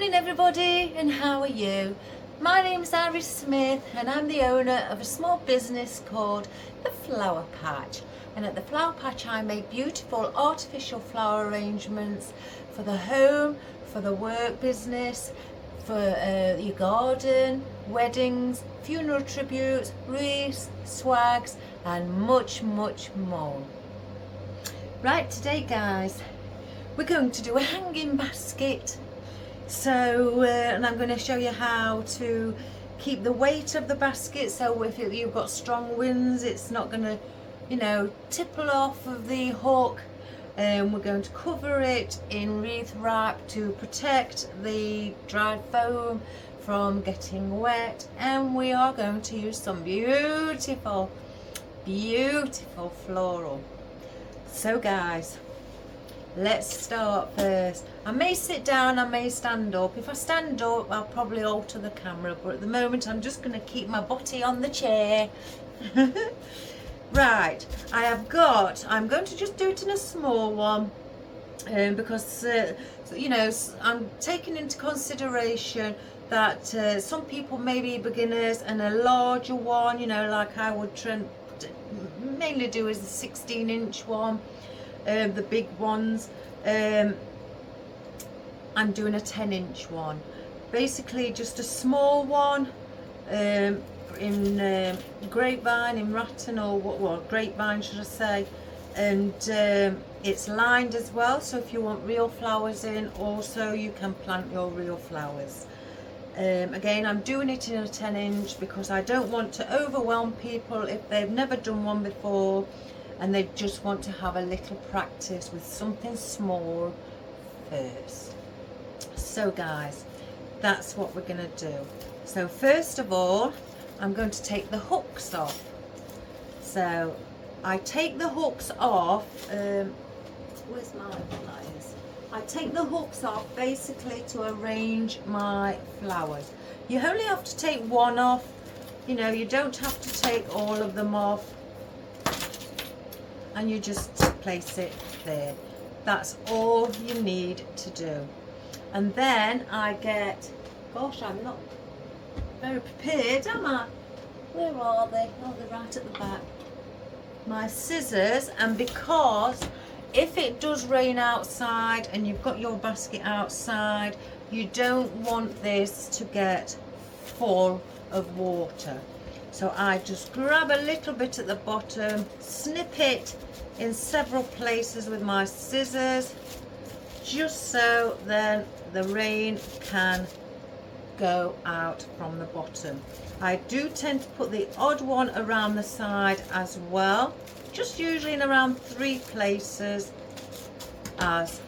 morning everybody, and how are you? My name is Iris Smith and I'm the owner of a small business called The Flower Patch, and at The Flower Patch I make beautiful artificial flower arrangements for the home, for the work business, for your garden, weddings, funeral tributes, wreaths, swags and much more. Right, today guys, we're going to do a hanging basket. So and I'm going to show you how to keep the weight of the basket, so if you've got strong winds it's not going to, tipple off of the hook. And we're going to cover it in wreath wrap to protect the dried foam from getting wet, and we are going to use some beautiful floral. So guys, let's start first. I may sit down, I may stand up. If I stand up, I'll probably alter the camera, but at the moment I'm just going to keep my body on the chair. Right, I'm going to just do it in a small one, because, I'm taking into consideration that some people may be beginners, and a larger one, like I would mainly do is a 16-inch one. The big ones, I'm doing a 10-inch one, basically just a small one, in grapevine, in rattan, or grapevine should I say, and it's lined as well, so if you want real flowers in, also you can plant your real flowers. Again, I'm doing it in a 10-inch because I don't want to overwhelm people if they've never done one before and they just want to have a little practice with something small first. So guys, that's what we're going to do. So first of all, I'm going to take the hooks off. So I take the hooks off, where's my pliers? I take the hooks off basically to arrange my flowers. You only have to take one off, you don't have to take all of them off, and you just place it there. That's all you need to do. And then I get, gosh, I'm not very prepared, am I? Where are they? Oh, they're right at the back. My scissors, and because if it does rain outside and you've got your basket outside, you don't want this to get full of water. So I just grab a little bit at the bottom, snip it in several places with my scissors, just so then the rain can go out from the bottom. I do tend to put the odd one around the side as well, just usually in around 3 places as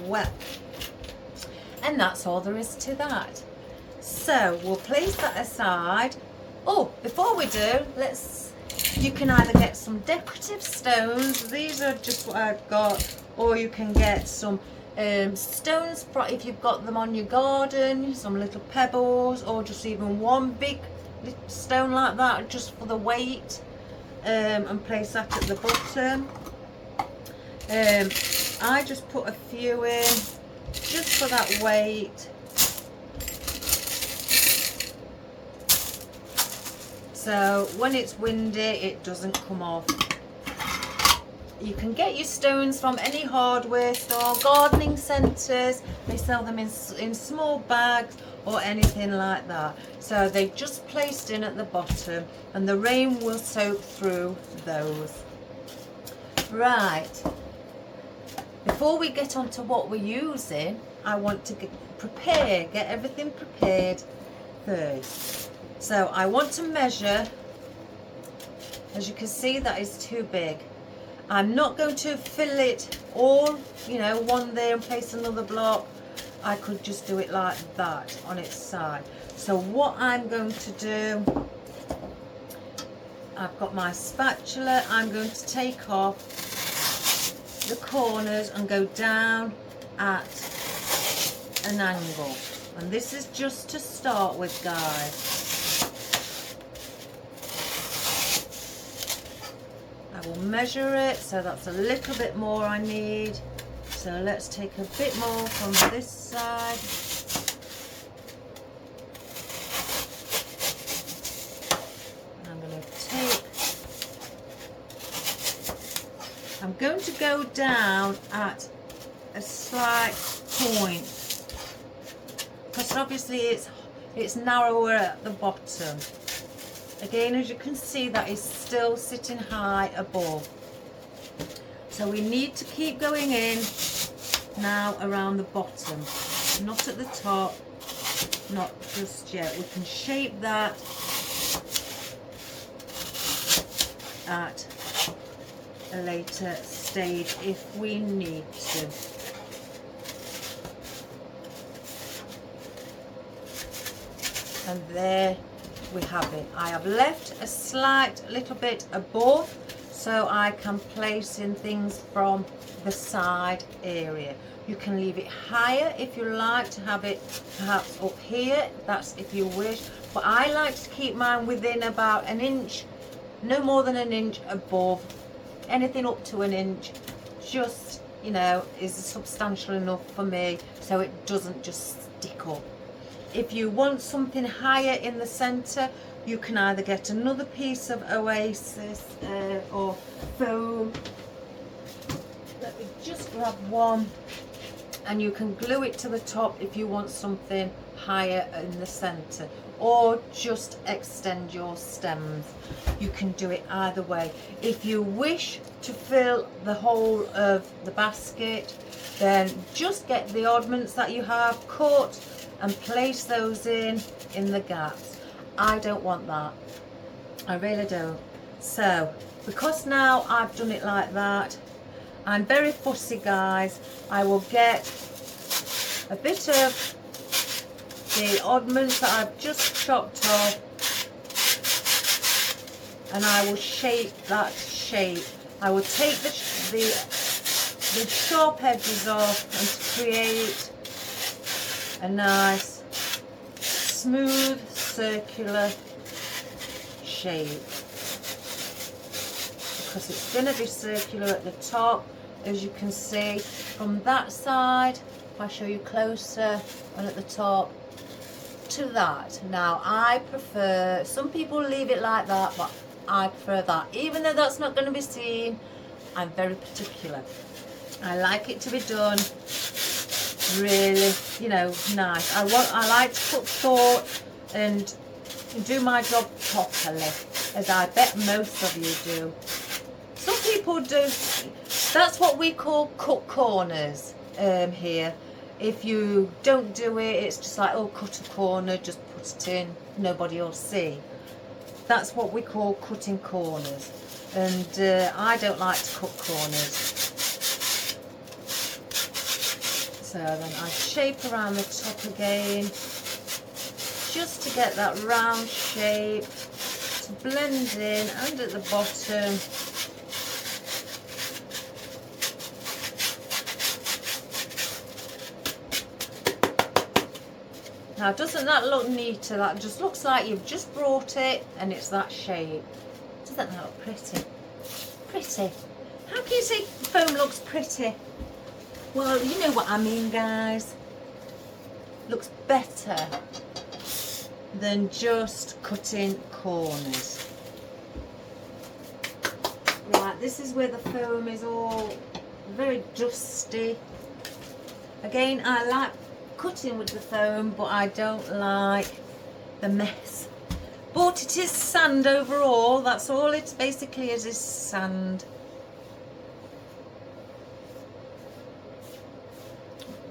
well. And that's all there is to that. So we'll place that aside. Oh, before we do, you can either get some decorative stones, these are just what I've got, or you can get some stones if you've got them on your garden, some little pebbles, or just even one big stone like that just for the weight, and place that at the bottom. I just put a few in just for that weight. So when it's windy it doesn't come off. You can get your stones from any hardware store, gardening centres, they sell them in small bags or anything like that. So they just placed in at the bottom and the rain will soak through those. Right, before we get on to what we're using, I want to get everything prepared first. So I want to measure, as you can see that is too big. I'm not going to fill it all, one there and place another block. I could just do it like that on its side. So what I'm going to do, I've got my spatula, I'm going to take off the corners and go down at an angle. And this is just to start with, guys. I will measure it, so that's a little bit more I need. So let's take a bit more from this side. I'm going to go down at a slight point because obviously it's narrower at the bottom. Again, as you can see, that is still sitting high above. So we need to keep going in now around the bottom, not at the top, not just yet. We can shape that at a later stage if we need to. And there we have it. I have left a slight little bit above so I can place in things from the side area. You can leave it higher if you like to have it perhaps up here, that's if you wish, but I like to keep mine within about an inch, no more than an inch above. Anything up to an inch just, you know, is substantial enough for me so it doesn't just stick up. If you want something higher in the center, you can either get another piece of Oasis or foam. Let me just grab one, and you can glue it to the top if you want something higher in the center, or just extend your stems. You can do it either way. If you wish to fill the whole of the basket, then just get the oddments that you have cut and place those in the gaps. I don't want that, I really don't. So because now I've done it like that, I'm very fussy, guys. I will get a bit of the oddments that I've just chopped off and I will shape that shape. I will take the sharp edges off and create a nice smooth circular shape, because it's going to be circular at the top, as you can see from that side. If I show you closer, and at the top to that. Now I prefer, some people leave it like that, but I prefer that. Even though that's not going to be seen, I'm very particular. I like it to be done really, you know, nice. I like to put thought and do my job properly, as I bet most of you do. Some people do. That's what we call cut corners here. If you don't do it, it's just like, oh, cut a corner, just put it in, nobody will see. That's what we call cutting corners, and I don't like to cut corners. So then I shape around the top again, just to get that round shape to blend in, and at the bottom now, doesn't that look neater? That just looks like you've just brought it and it's that shape. Doesn't that look pretty? Pretty. How can you say foam looks pretty? Well, you know what I mean, guys. Looks better than just cutting corners. Right, this is where the foam is all very dusty. Again, I like cutting with the foam, but I don't like the mess. But it is sand overall. That's all it basically is sand.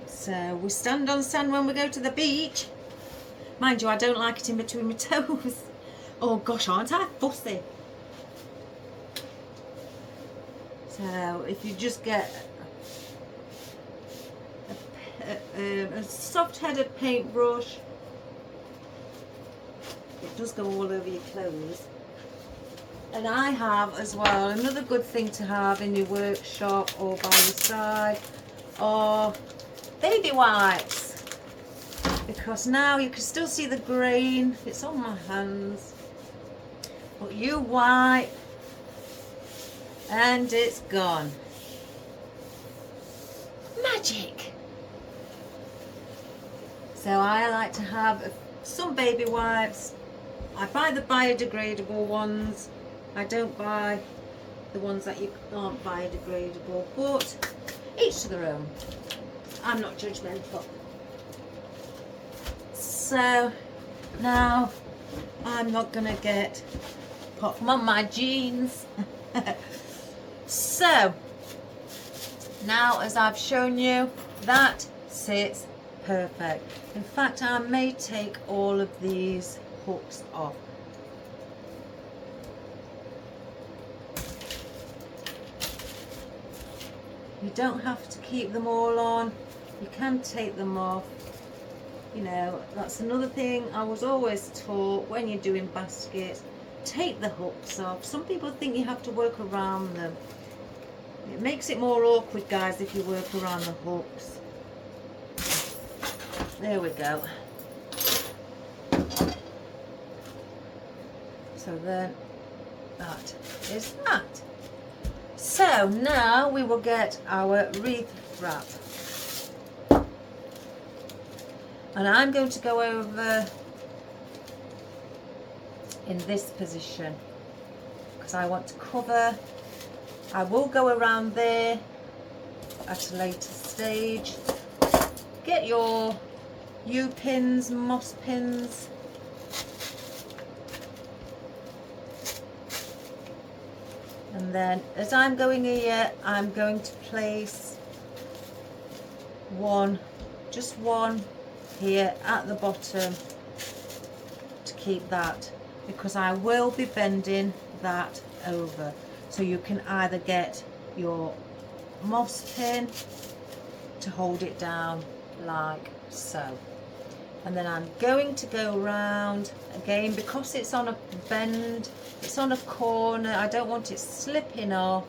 So we stand on sand when we go to the beach. Mind you, I don't like it in between my toes. Oh gosh, aren't I fussy? So if you just get a soft-headed paintbrush, it does go all over your clothes. And I have as well, another good thing to have in your workshop or by your side, are baby wipes, because now you can still see the grain. It's on my hands, but you wipe and it's gone. Magic. So I like to have some baby wipes. I buy the biodegradable ones. I don't buy the ones that you aren't biodegradable, but each to their own. I'm not judgmental. So now I'm not gonna get apart from on my jeans. So now, as I've shown you, that sits perfect. In fact, I may take all of these hooks off. You don't have to keep them all on. You can take them off. You know, that's another thing I was always taught when you're doing baskets. Take the hooks off. Some people think you have to work around them. It makes it more awkward, guys, if you work around the hooks. There we go. So then that is that. So now we will get our wreath wrap. And I'm going to go over in this position because I want to cover. I will go around there at a later stage. Get your U-pins, moss pins. And then as I'm going here, I'm going to place one, just one here at the bottom to keep that, because I will be bending that over. So you can either get your moss pin to hold it down like so. And then I'm going to go round again, because it's on a bend, it's on a corner, I don't want it slipping off.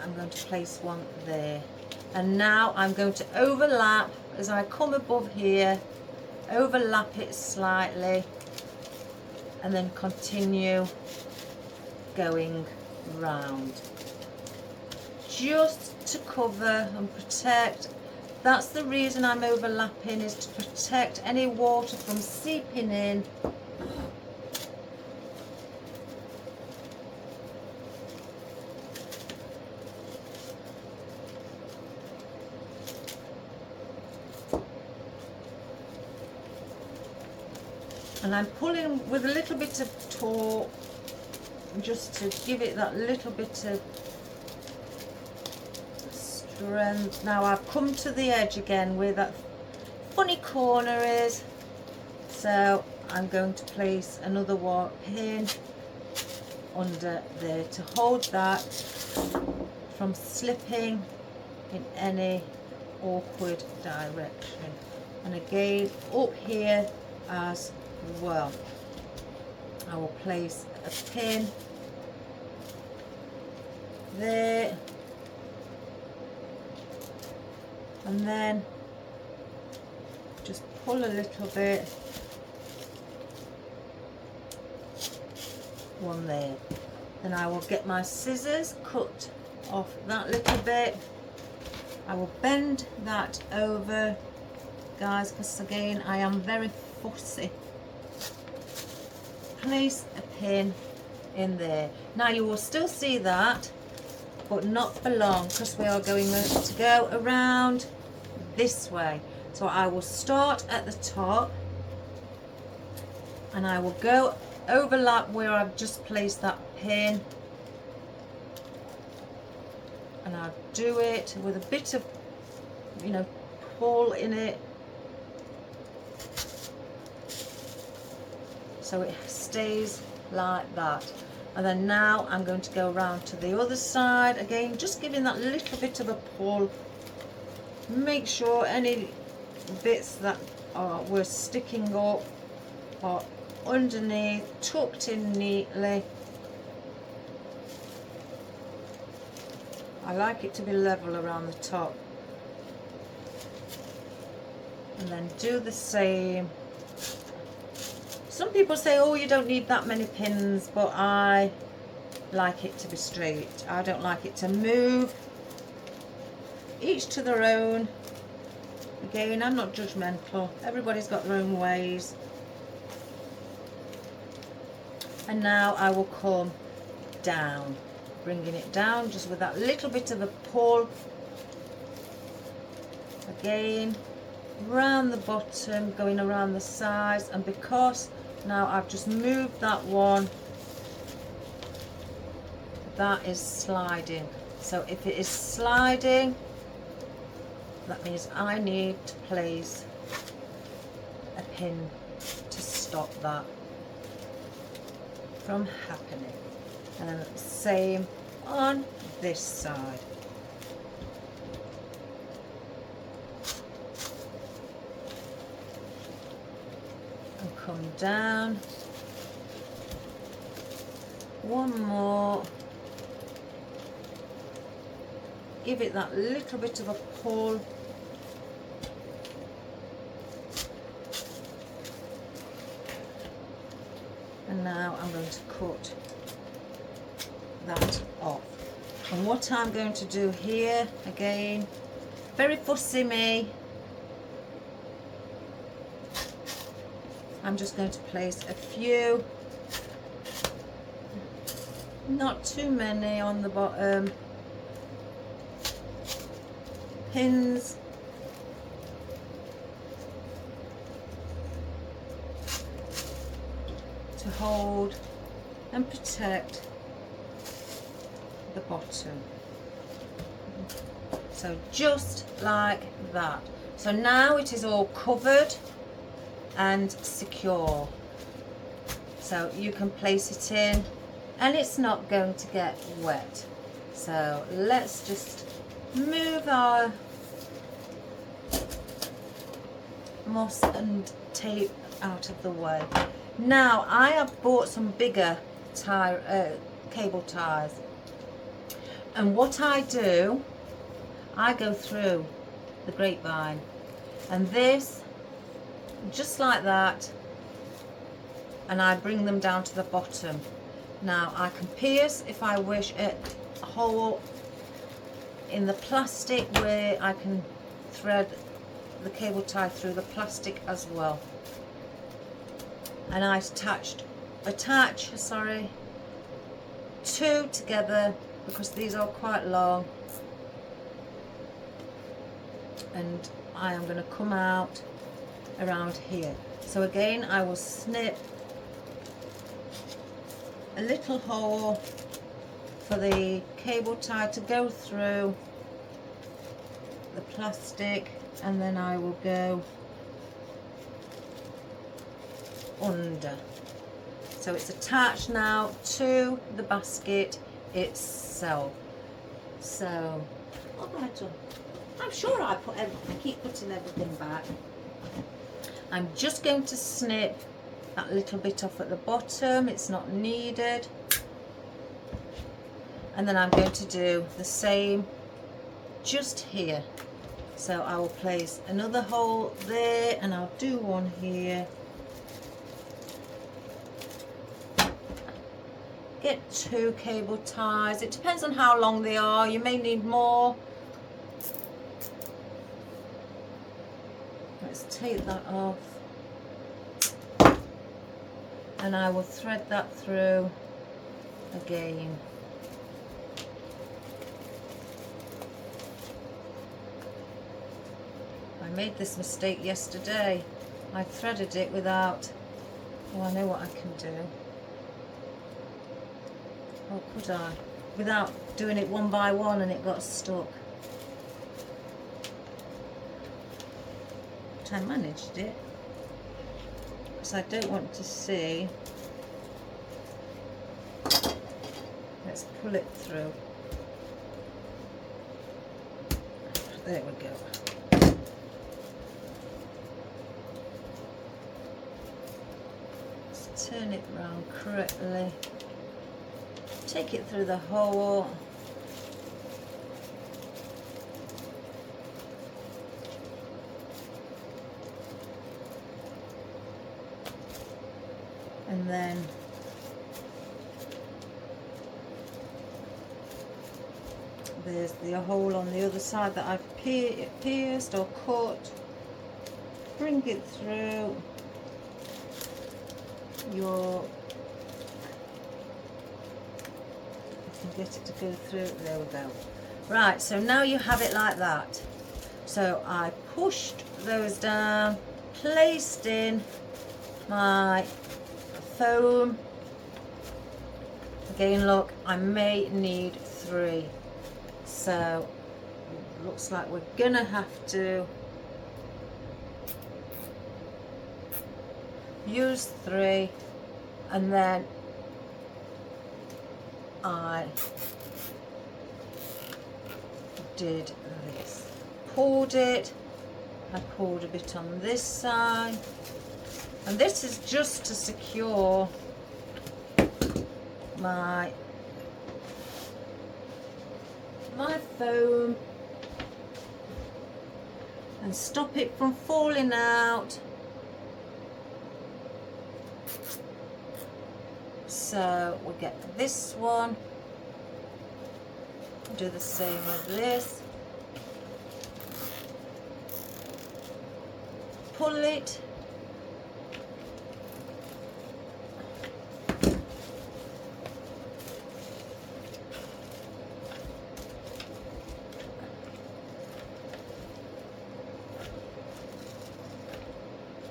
I'm going to place one there. And now I'm going to overlap as I come above here, overlap it slightly, and then continue going round, just to cover and protect. That's the reason I'm overlapping, is to protect any water from seeping in. And I'm pulling with a little bit of torque just to give it that little bit of strength. Now I've come to the edge again where that funny corner is, so I'm going to place another one pin under there to hold that from slipping in any awkward direction. And again up here as well, I will place a pin there, and then just pull a little bit, one there. Then I will get my scissors, cut off that little bit. I will bend that over, guys, because again I am very fussy. Place a pin in there. Now you will still see that, but not for long, because we are going to go around this way. So I will start at the top and I will go overlap where I've just placed that pin, and I'll do it with a bit of, you know, pull in it, so it stays like that. And then now I'm going to go around to the other side again, just giving that little bit of a pull. Make sure any bits that were sticking up are underneath, tucked in neatly. I like it to be level around the top. And then do the same. Some people say, oh, you don't need that many pins, but I like it to be straight. I don't like it to move. Each to their own. Again, I'm not judgmental. Everybody's got their own ways. And now I will come down, bringing it down just with that little bit of a pull. Again, round the bottom, going around the sides, and because now I've just moved that one, that is sliding. So if it is sliding, that means I need to place a pin to stop that from happening. And then same on this side. And come down. One more. Give it that little bit of a pull. And now I'm going to cut that off. And what I'm going to do here, again, very fussy me, I'm just going to place a few, not too many on the bottom, pins. To hold and protect the bottom. So just like that. So now it is all covered and secure. So you can place it in and it's not going to get wet. So let's just move our moss and tape out of the way. Now I have bought some bigger cable ties, and what I do, I go through the grapevine, and this, just like that, and I bring them down to the bottom. Now I can pierce, if I wish, a hole in the plastic where I can thread the cable tie through the plastic as well. And I attach two together because these are quite long, and I am going to come out around here. So again, I will snip a little hole for the cable tie to go through the plastic, and then I will go under. So it's attached now to the basket itself. So what have I done? I'm sure I keep putting everything back. I'm just going to snip that little bit off at the bottom, it's not needed, and then I'm going to do the same just here. So I will place another hole there, and I'll do one here. Get two cable ties. It depends on how long they are. You may need more. Let's take that off. And I will thread that through again. I made this mistake yesterday. I threaded it without, oh, I know what I can do. Or could I? Without doing it one by one, and it got stuck. But I managed it. Because I don't want to see. Let's pull it through. There we go. Let's turn it round correctly. Take it through the hole. And then there's the hole on the other side that I've pierced or cut. Bring it through your get it to go through. There we go. Right, so now you have it like that. So I pushed those down, placed in my foam. Again, look, I may need 3. So looks like we're gonna have to use 3, and then I did this, poured it. I poured a bit on this side, and this is just to secure my foam and stop it from falling out. So we'll get this one, do the same with this, pull it,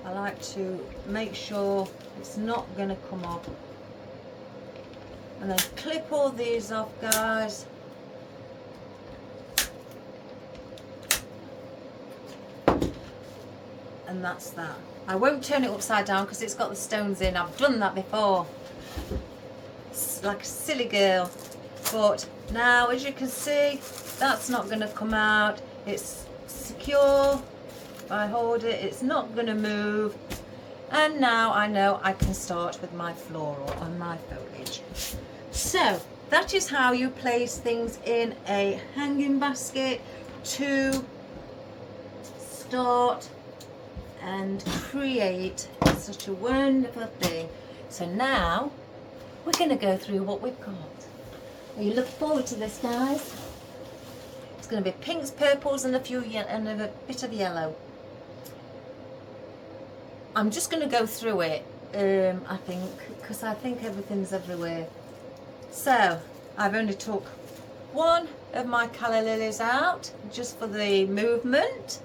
I like to make sure it's not going to come off, and then clip all these off, guys. And that's that. I won't turn it upside down because it's got the stones in. I've done that before. It's like a silly girl. But now, as you can see, that's not going to come out. It's secure. If I hold it, it's not going to move. And now I know I can start with my floral on my foliage. So that is how you place things in a hanging basket to start and create such a wonderful thing. So now we're going to go through what we've got. Are you looking forward to this, guys? It's going to be pinks, purples, and a bit of yellow. I'm just going to go through it, I think, because I think everything's everywhere. So I've only took 1 of my calla lilies out just for the movement.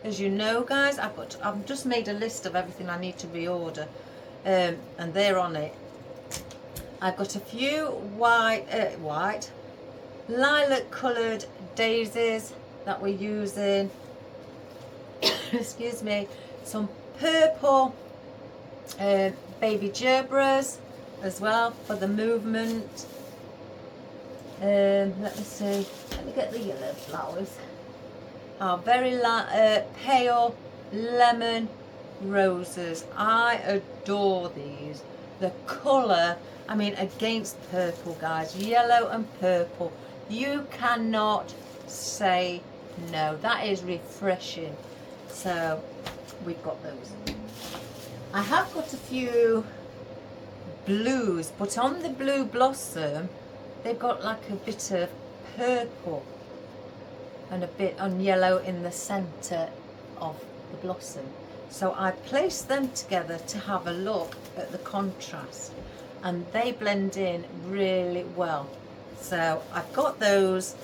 As you know, guys, I've just made a list of everything I need to reorder, and they're on it. I've got a few white lilac coloured daisies that we're using. Excuse me. Some purple baby gerbras as well for the movement. Let me see. Let me get the yellow flowers. Are very pale lemon roses. I adore these. The colour, I mean, against purple, guys, yellow and purple, you cannot say no. That is refreshing. So we've got those. I have got a few blues, but on the blue blossom they've got like a bit of purple and a bit on yellow in the center of the blossom. So I placed them together to have a look at the contrast, and they blend in really well. So I've got those.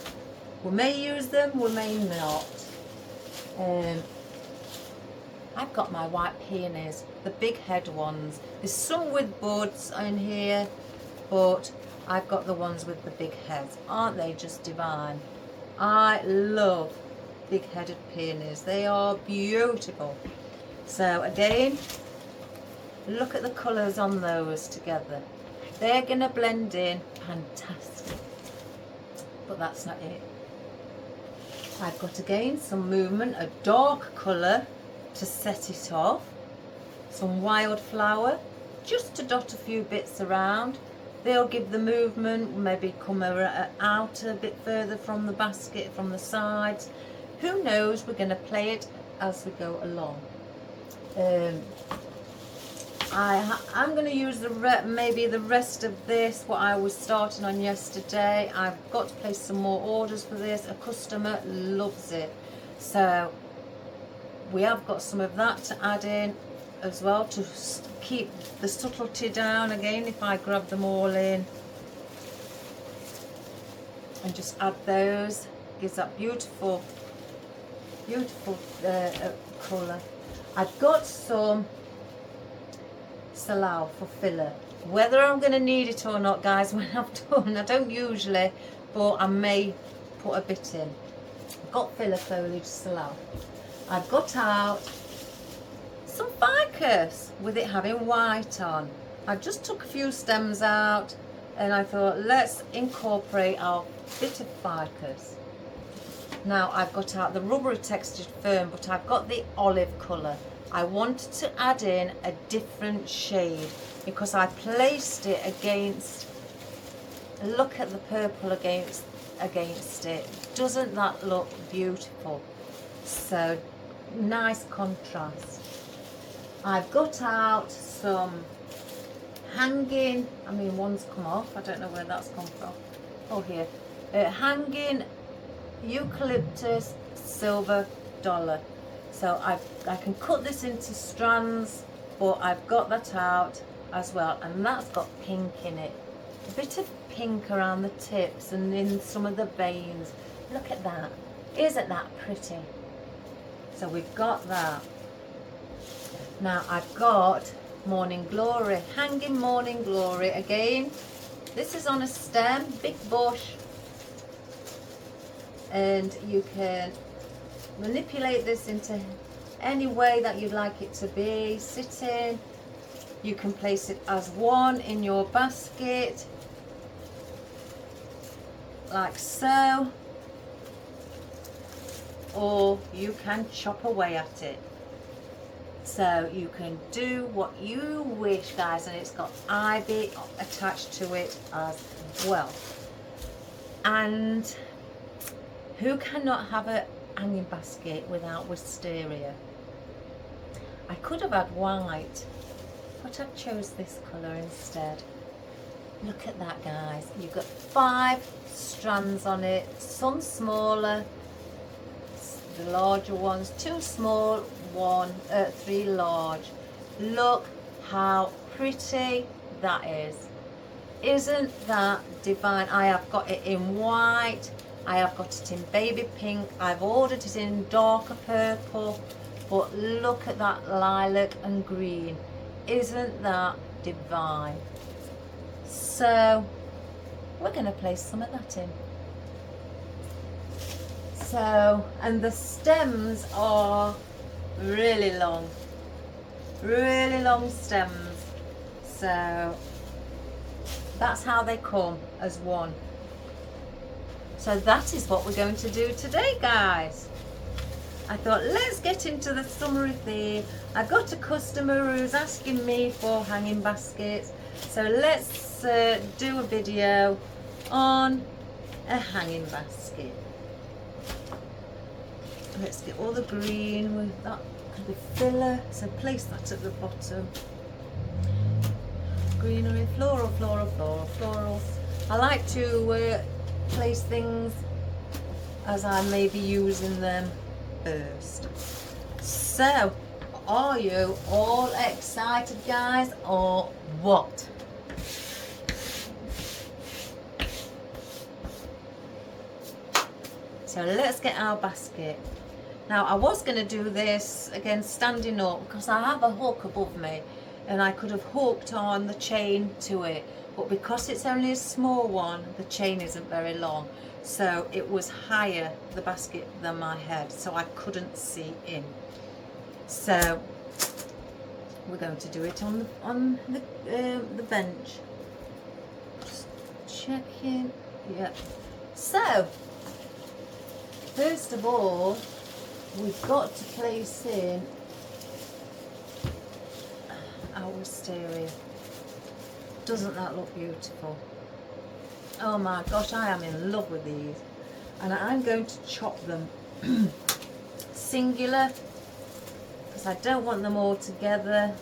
We may use them, we may not. I've got my white peonies, the big head ones. There's some with buds in here, but I've got the ones with the big heads. Aren't they just divine? I love big-headed peonies. They are beautiful. So again, look at the colours on those together. They're going to blend in fantastic. But that's not it. I've got again some movement, a dark colour to set it off. Some wildflower, just to dot a few bits around. They'll give the movement, maybe come out a bit further from the basket, from the sides. Who knows? We're going to play it as we go along. I'm going to use maybe the rest of this, what I was starting on yesterday. I've got to place some more orders for this. A customer loves it. So we have got some of that to add in as well to keep the subtlety down again if I grab them all in. and just add those. Gives that beautiful colour. I've got some Salal for filler. Whether I'm going to need it or not, guys, when I'm done, I don't usually, but I may put a bit in. I've got filler foliage Salal. I've got out some ficus with it having white on. I just took a few stems out and I thought, let's incorporate our bit of ficus. Now I've got out the rubbery textured fern, but I've got the olive colour. I wanted to add in a different shade because I placed it against, look at the purple against it. Doesn't that look beautiful? So nice contrast. I've got out some hanging, I mean one's come off, I don't know where that's come from. Oh, here. Hanging eucalyptus silver dollar. So I can cut this into strands, but I've got that out as well, and that's got pink in it. A bit of pink around the tips and in some of the veins. Look at that. Isn't that pretty? So we've got that. Now I've got Morning Glory, hanging Morning Glory again. This is on a stem, big bush, and you can manipulate this into any way that you'd like it to be sitting. You can place it as one in your basket like so, or you can chop away at it. So you can do what you wish, guys, and it's got ivy attached to it as well. And who cannot have a hanging basket without wisteria? I could have had white, but I chose this colour instead. Look at that, guys. You've got 5 strands on it, some smaller, the larger ones, 2 small, 3 large. Look how pretty that is. Isn't that divine? I have got it in white, I have got it in baby pink, I've ordered it in darker purple, but look at that lilac and green. Isn't that divine? So we're going to place some of that in. So, and the stems are really long stems, so that's how they come, as one. So that is what we're going to do today, guys. I thought, let's get into the summery theme. I got a customer who's asking me for hanging baskets, so let's do a video on a hanging basket. Let's get all the green with that, the filler, so place that at the bottom. Greenery, florals. I like to place things as I may be using them first. So, are you all excited, guys, or what? So let's get our basket. Now I was going to do this again standing up because I have a hook above me and I could have hooked on the chain to it, but because it's only a small one, the chain isn't very long, so it was higher, the basket, than my head, so I couldn't see in. So we're going to do it on the bench. Just checking. Yep. So first of all, we've got to place in our wisteria. Doesn't that look beautiful? Oh my gosh, I am in love with these. And I'm going to chop them singular because I don't want them all together.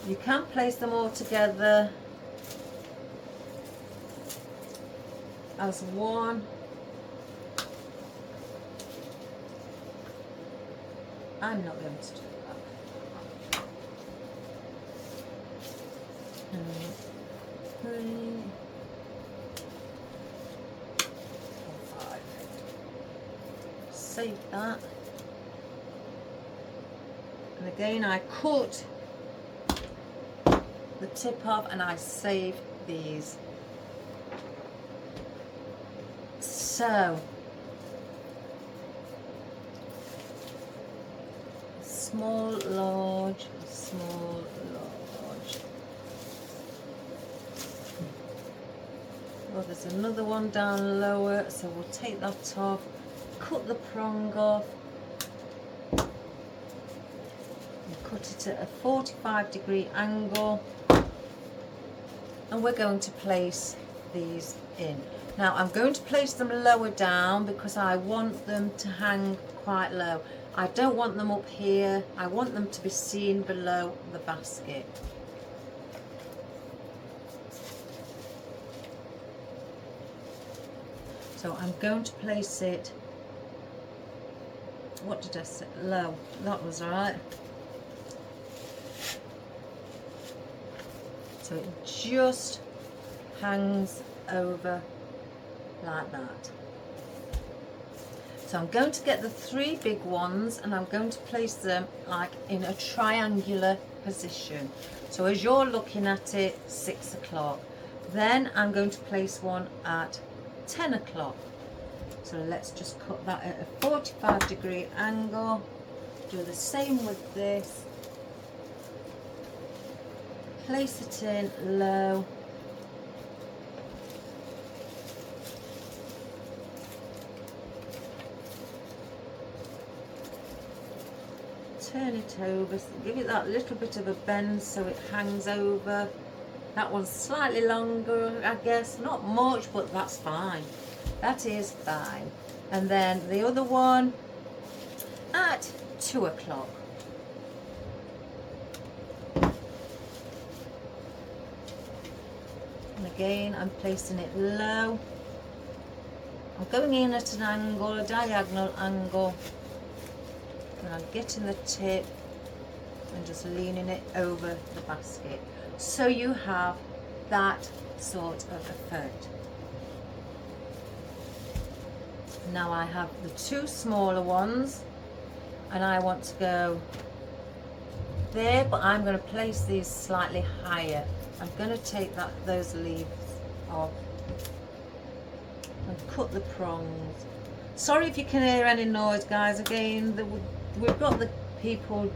You can place them all together as one. I'm not going to do that. 2, 3. save that. And again, I cut the tip off and I save these. So small, large, small, large. Well, there's another one down lower, so we'll take that off, cut the prong off, and cut it at a 45-degree angle, and we're going to place these in. Now I'm going to place them lower down because I want them to hang quite low. I don't want them up here, I want them to be seen below the basket. So I'm going to place it, what did I say, low, that was right. So it just hangs over like that. So I'm going to get the 3 big ones and I'm going to place them like in a triangular position. So as you're looking at it, 6 o'clock. Then I'm going to place one at 10 o'clock. So let's just cut that at a 45-degree angle. Do the same with this. Place it in low. Turn it over, give it that little bit of a bend so it hangs over. That one's slightly longer, I guess, not much, but that's fine. That is fine. And then the other one at 2 o'clock. And again, I'm placing it low. I'm going in at an angle, a diagonal angle. And I'm getting the tip and just leaning it over the basket. So you have that sort of effect. Now I have the 2 smaller ones and I want to go there, but I'm going to place these slightly higher. I'm going to take those leaves off and cut the prongs. Sorry if you can hear any noise, guys. Again, we've got the people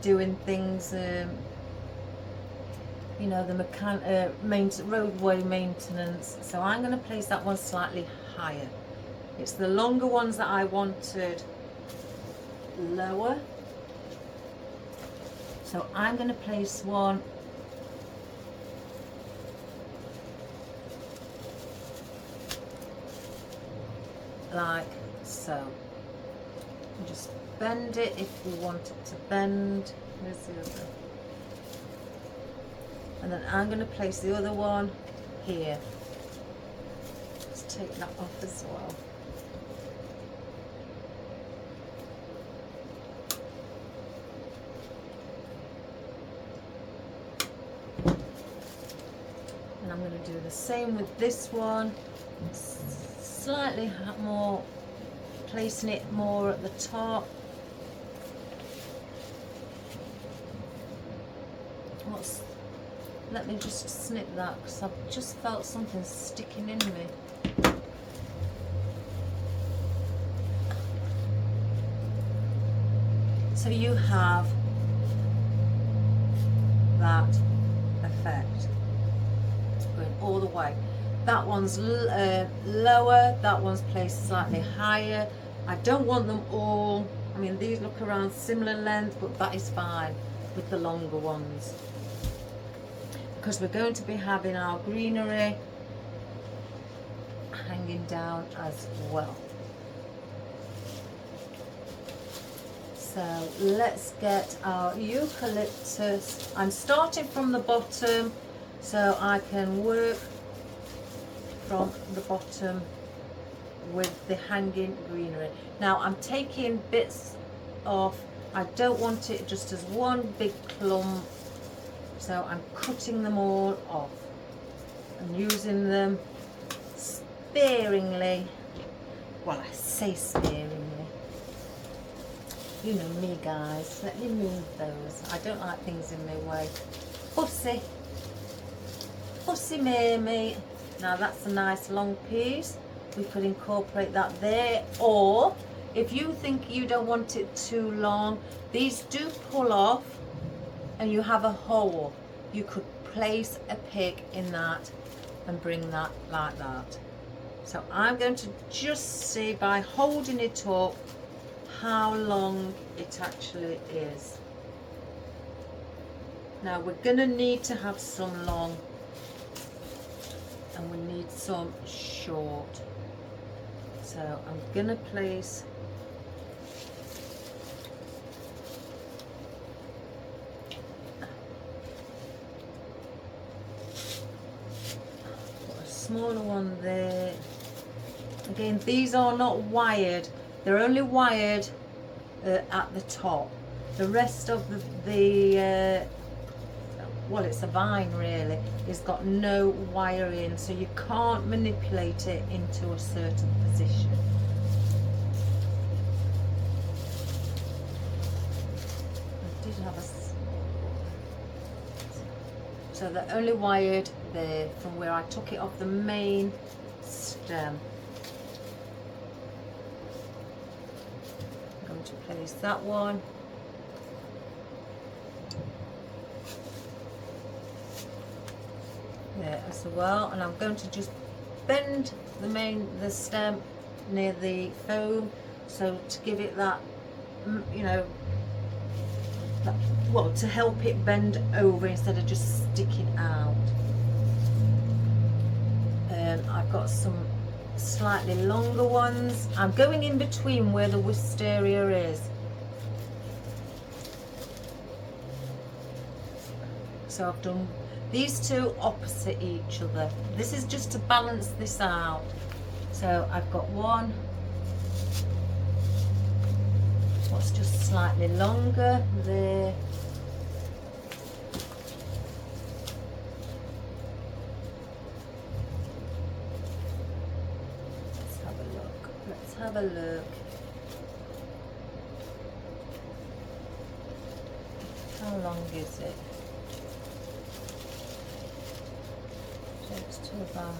doing things, you know, the roadway maintenance. So I'm going to place that one slightly higher. It's the longer ones that I wanted lower. So I'm going to place one like so. And just bend it if you want it to bend. Where's the other? And then I'm going to place the other one here. Let's take that off as well. And I'm going to do the same with this one. Slightly more, placing it more at the top. Let me just snip that because I've just felt something sticking in me. So you have that effect going all the way. That one's lower, that one's placed slightly higher. I don't want them all, I mean these look around similar length, but that is fine with the longer ones. Because we're going to be having our greenery hanging down as well. So let's get our eucalyptus. I'm starting from the bottom so I can work from the bottom with the hanging greenery. Now I'm taking bits off. I don't want it just as one big clump. So I'm cutting them all off and using them sparingly well, I say sparingly. You know me, guys. Let me move those. I don't like things in my way. Fussy. Fussy Mamie. Now that's a nice long piece. We could incorporate that there. Or, if you think you don't want it too long, these do pull off and you have a hole. You could place a pick in that and bring that like that. So I'm going to just see by holding it up how long it actually is. Now we're going to need to have some long and we need some short. So I'm going to place a smaller one there. Again, these are not wired. They're only wired at the top. The rest of the well, it's a vine really, it's got no wire in, so you can't manipulate it into a certain position. I did have a... So they're only wired there from where I took it off the main stem. I'm going to place that one. There as well, and I'm going to just bend the stem near the foam, so to give it that, you know, that, well, to help it bend over instead of just sticking out. I've got some slightly longer ones. I'm going in between where the wisteria is. So I've done these two opposite each other. This is just to balance this out. So I've got one what's just slightly longer there. Let's have a look. Let's have a look. How long is it? It's to about,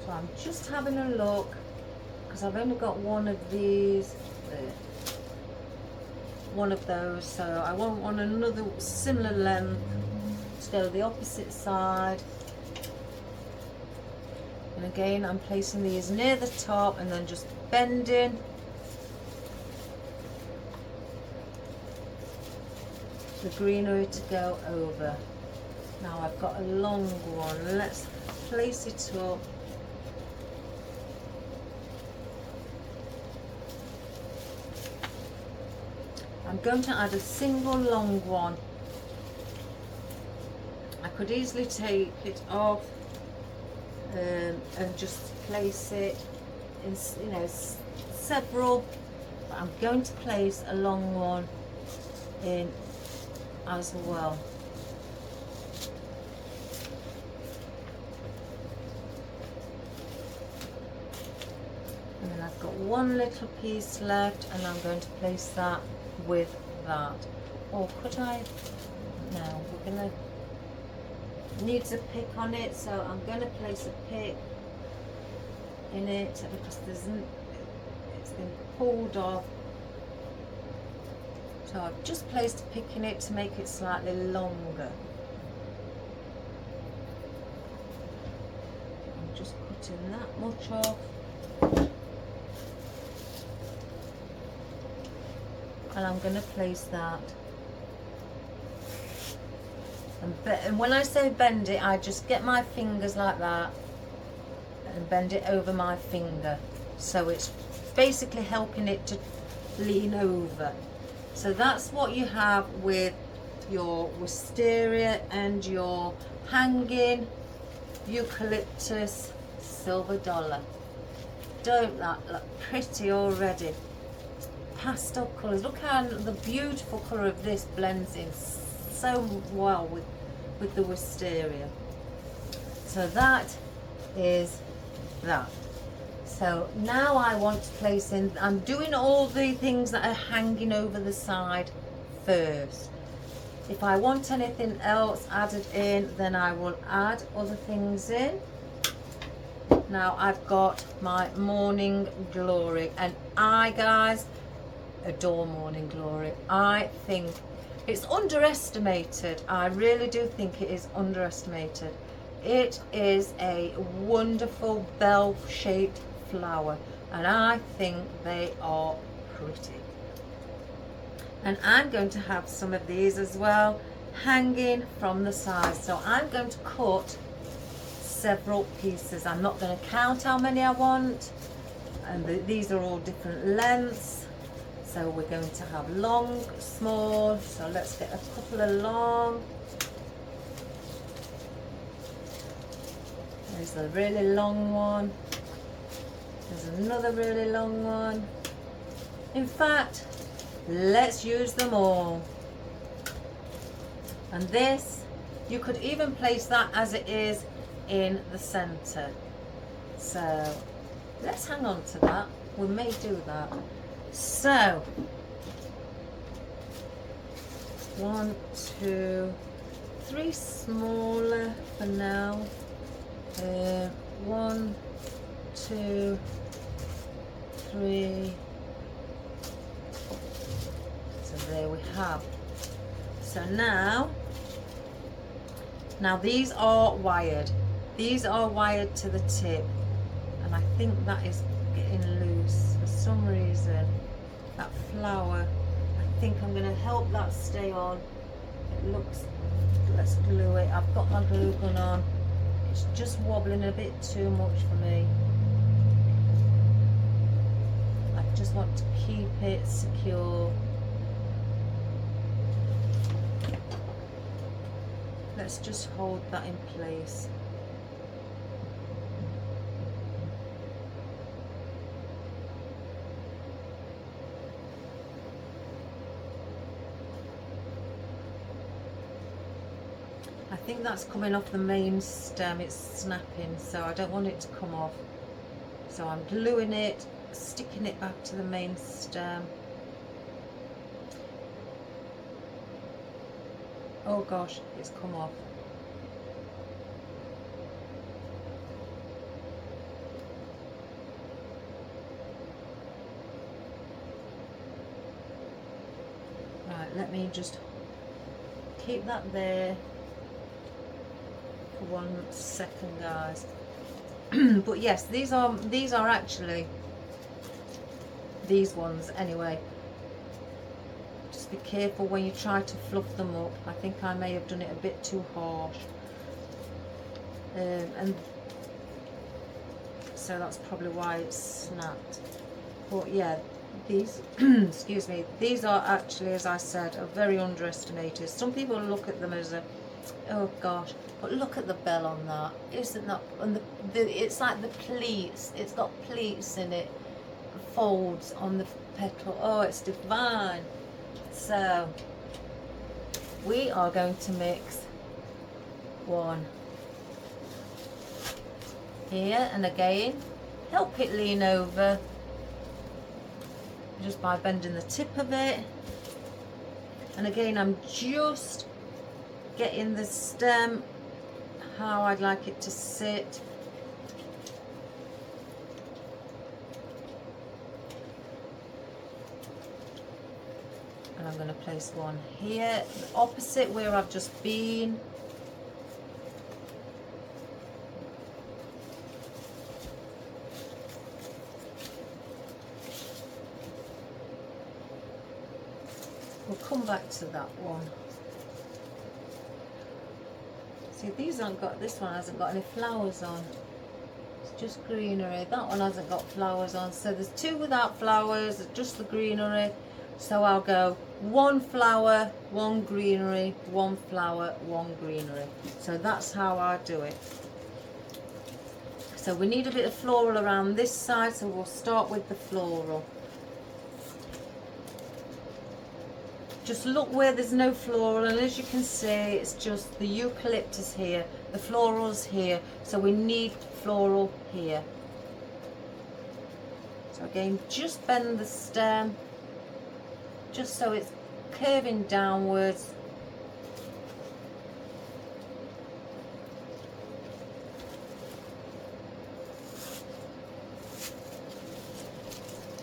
so I'm just having a look because I've only got one of these, one of those, so I want one another similar length to go to the opposite side. And again, I'm placing these near the top and then just bending. The greenery to go over. Now I've got a long one. Let's place it up. I'm going to add a single long one. I could easily take it off and just place it in, you know, several, but I'm going to place a long one in as well. And then I've got one little piece left and I'm going to place that with that. Or could I? No, we're going to need a pick on it, so I'm going to place a pick in it because it's been pulled off. So I've just placed a pick in it to make it slightly longer. I'm just putting that much off. And I'm going to place that. And when I say bend it, I just get my fingers like that and bend it over my finger. So it's basically helping it to lean over. So that's what you have with your wisteria and your hanging eucalyptus silver dollar. Don't that look pretty already? Pastel colours. Look how the beautiful colour of this blends in so well with the wisteria. So that is that. So now I want to place in, I'm doing all the things that are hanging over the side first. If I want anything else added in, then I will add other things in. Now I've got my Morning Glory, and I, guys, adore Morning Glory. I think it's underestimated. I really do think it is underestimated. It is a wonderful bell-shaped flower, and I think they are pretty. And I'm going to have some of these as well hanging from the side. So I'm going to cut several pieces. I'm not going to count how many I want, and these are all different lengths. So we're going to have long, small. So let's get a couple of long. There's a really long one. There's another really long one. In fact, let's use them all. And this, you could even place that as it is in the center. So let's hang on to that. We may do that. So 1, 2, 3 smaller for now. 1, 2, 3. So there we have. So now these are wired. These are wired to the tip, and I think that is getting loose for some reason. That flower, I think I'm going to help that stay on. It looks, let's glue it. I've got my glue gun on. It's just wobbling a bit too much for me. I just want to keep it secure. Let's just hold that in place. I think that's coming off the main stem. It's snapping, so I don't want it to come off. So I'm gluing it, sticking it back to the main stem. Oh gosh, it's come off. Right, let me just keep that there for 1 second, guys. But yes, these are actually these ones anyway. Just be careful when you try to fluff them up. I think I may have done it a bit too harsh, and so that's probably why it's snapped. But yeah, these excuse me, these are actually, as I said, are very underestimated. Some people look at them as a, oh gosh, but look at the bell on that. Isn't that, and it's like the pleats, it's got pleats in it, folds on the petal. Oh, it's divine. So we are going to mix one here, and again help it lean over just by bending the tip of it. And again, I'm just getting the stem how I'd like it to sit. And I'm going to place one here, opposite where I've just been. We'll come back to that one. See, these aren't got, this one hasn't got any flowers on. It's just greenery. That one hasn't got flowers on. So there's two without flowers, just the greenery. So I'll go one flower, one greenery, one flower, one greenery. So that's how I do it. So we need a bit of floral around this side, so we'll start with the floral. Just look where there's no floral, and as you can see, it's just the eucalyptus here. the florals here, so we need floral here. So again, just bend the stem just so it's curving downwards.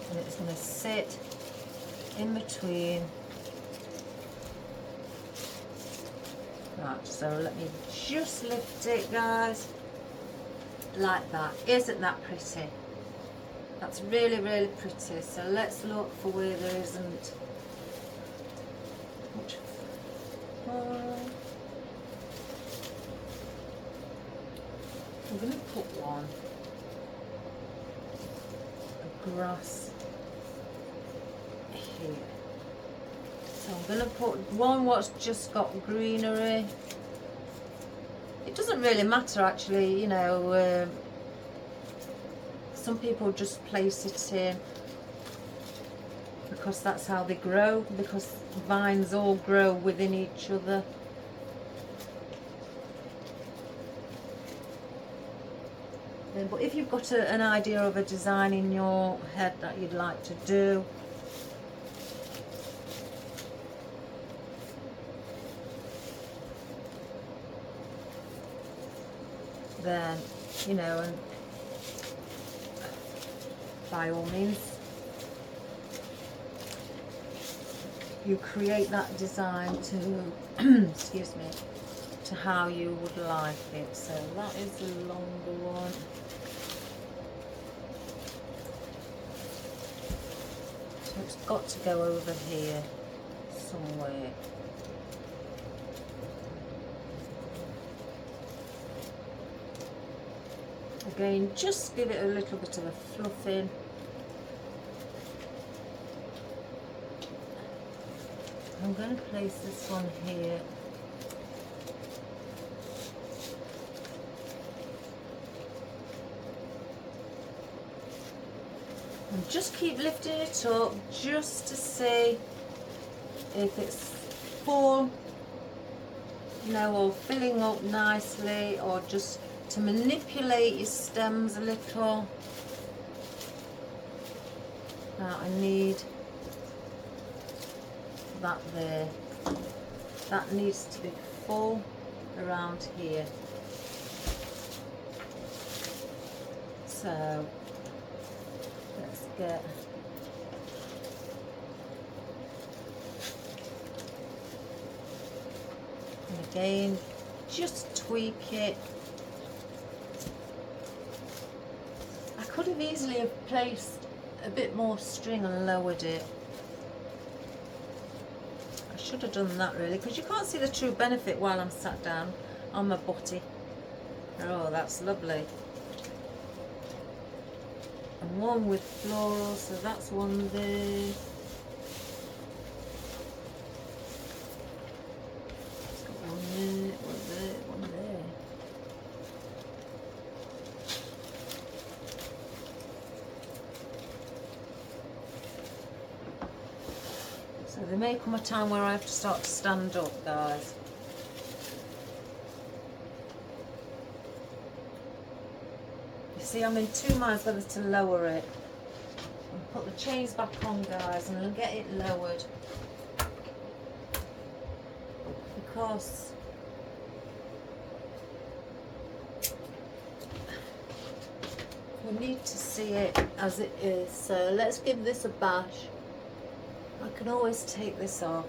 And it's going to sit in between. Right, so let me just lift it, guys, like that. Isn't that pretty? That's really, really pretty. So let's look for where there isn't much. I'm going to put one, a grass here. So I'm going to put one what's just got greenery. It doesn't really matter actually, you know. Some people just place it in because that's how they grow, because vines all grow within each other. But if you've got an idea of a design in your head that you'd like to do, then, you know, and by all means, you create that design to, excuse me, to how you would like it. So that is the longer one. So it's got to go over here somewhere. Again, just give it a little bit of a fluffing. I'm going to place this one here. And just keep lifting it up just to see if it's full, you know, or filling up nicely, or just to manipulate your stems a little. Now I need that there. That needs to be full around here. So let's get and again, just tweak it. I could have easily have placed a bit more string and lowered it. I should have done that really, because you can't see the true benefit while I'm sat down on my butty. Oh, that's lovely. And one with floral, so that's one there. It's got one there, one there, one there. So there may come a time where I have to start to stand up, guys. You see, I'm in two minds whether to lower it. And put the chains back on, guys, and I'll get it lowered. Because we need to see it as it is. So let's give this a bash. I can always take this off.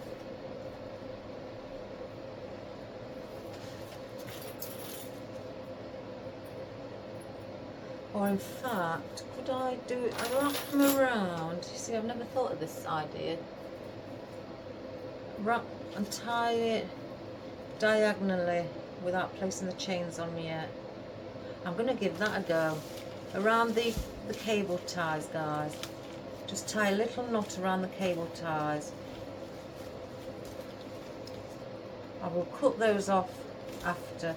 Or in fact, could I do it, wrap them around? You see, I've never thought of this idea. Wrap and tie it diagonally without placing the chains on yet. I'm going to give that a go. Around the cable ties, guys. Just tie a little knot around the cable ties. I will cut those off after.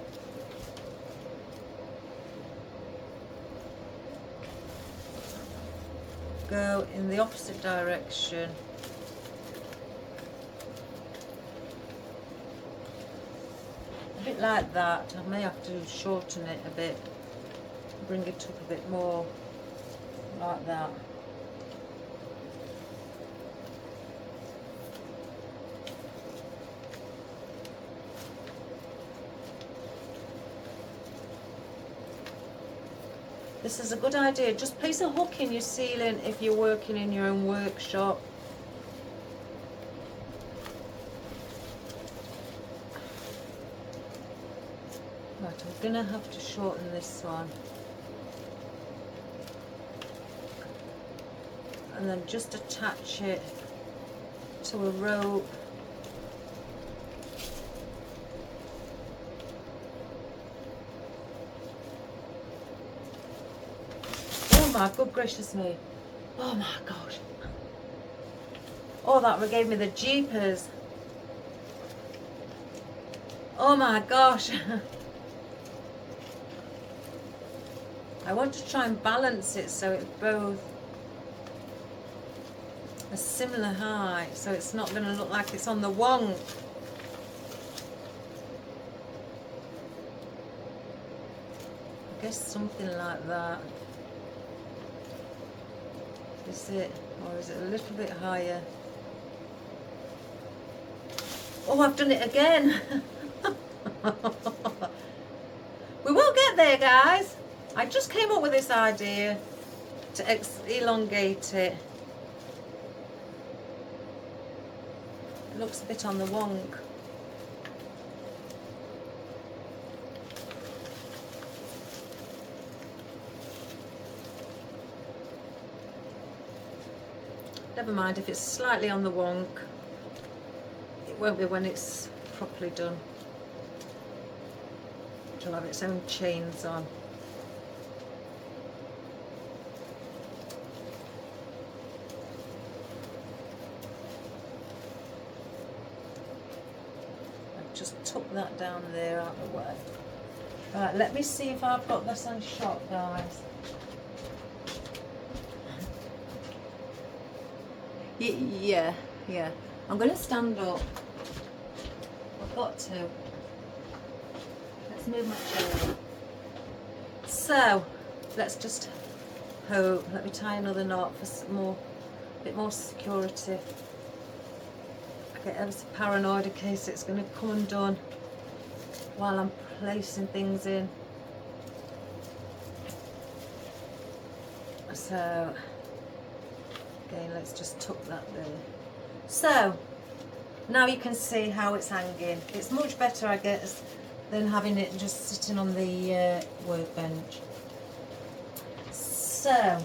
Go in the opposite direction. bit like that. I may have to shorten it a bit, bring it up a bit more, like that. This is a good idea. Just place a hook in your ceiling if you're working in your own workshop. Right, I'm gonna have to shorten this one. And then just attach it to a rope. Oh my good gracious me. Oh my gosh. Oh, that gave me the jeepers. Oh my gosh. I want to try and balance it so it's both a similar height, so it's not going to look like it's on the wonk. I guess something like that. Is it, or is it a little bit higher? Oh, I've done it again. We will get there, guys. I just came up with this idea to elongate it. It looks a bit on the wonk. Never mind if it's slightly on the wonk. It won't be when it's properly done. It'll have its own chains on. Just tuck that down there out of the way. Right, let me see if I've got this on shot, guys. Yeah. I'm going to stand up. I've got to. Let's move my chair. So, let's just hope. Let me tie another knot for some a bit more security. I get ever so paranoid in case it's going to come undone while I'm placing things in. So again, let's just tuck that there. So now you can see how it's hanging. It's much better, I guess, than having it just sitting on the workbench. So,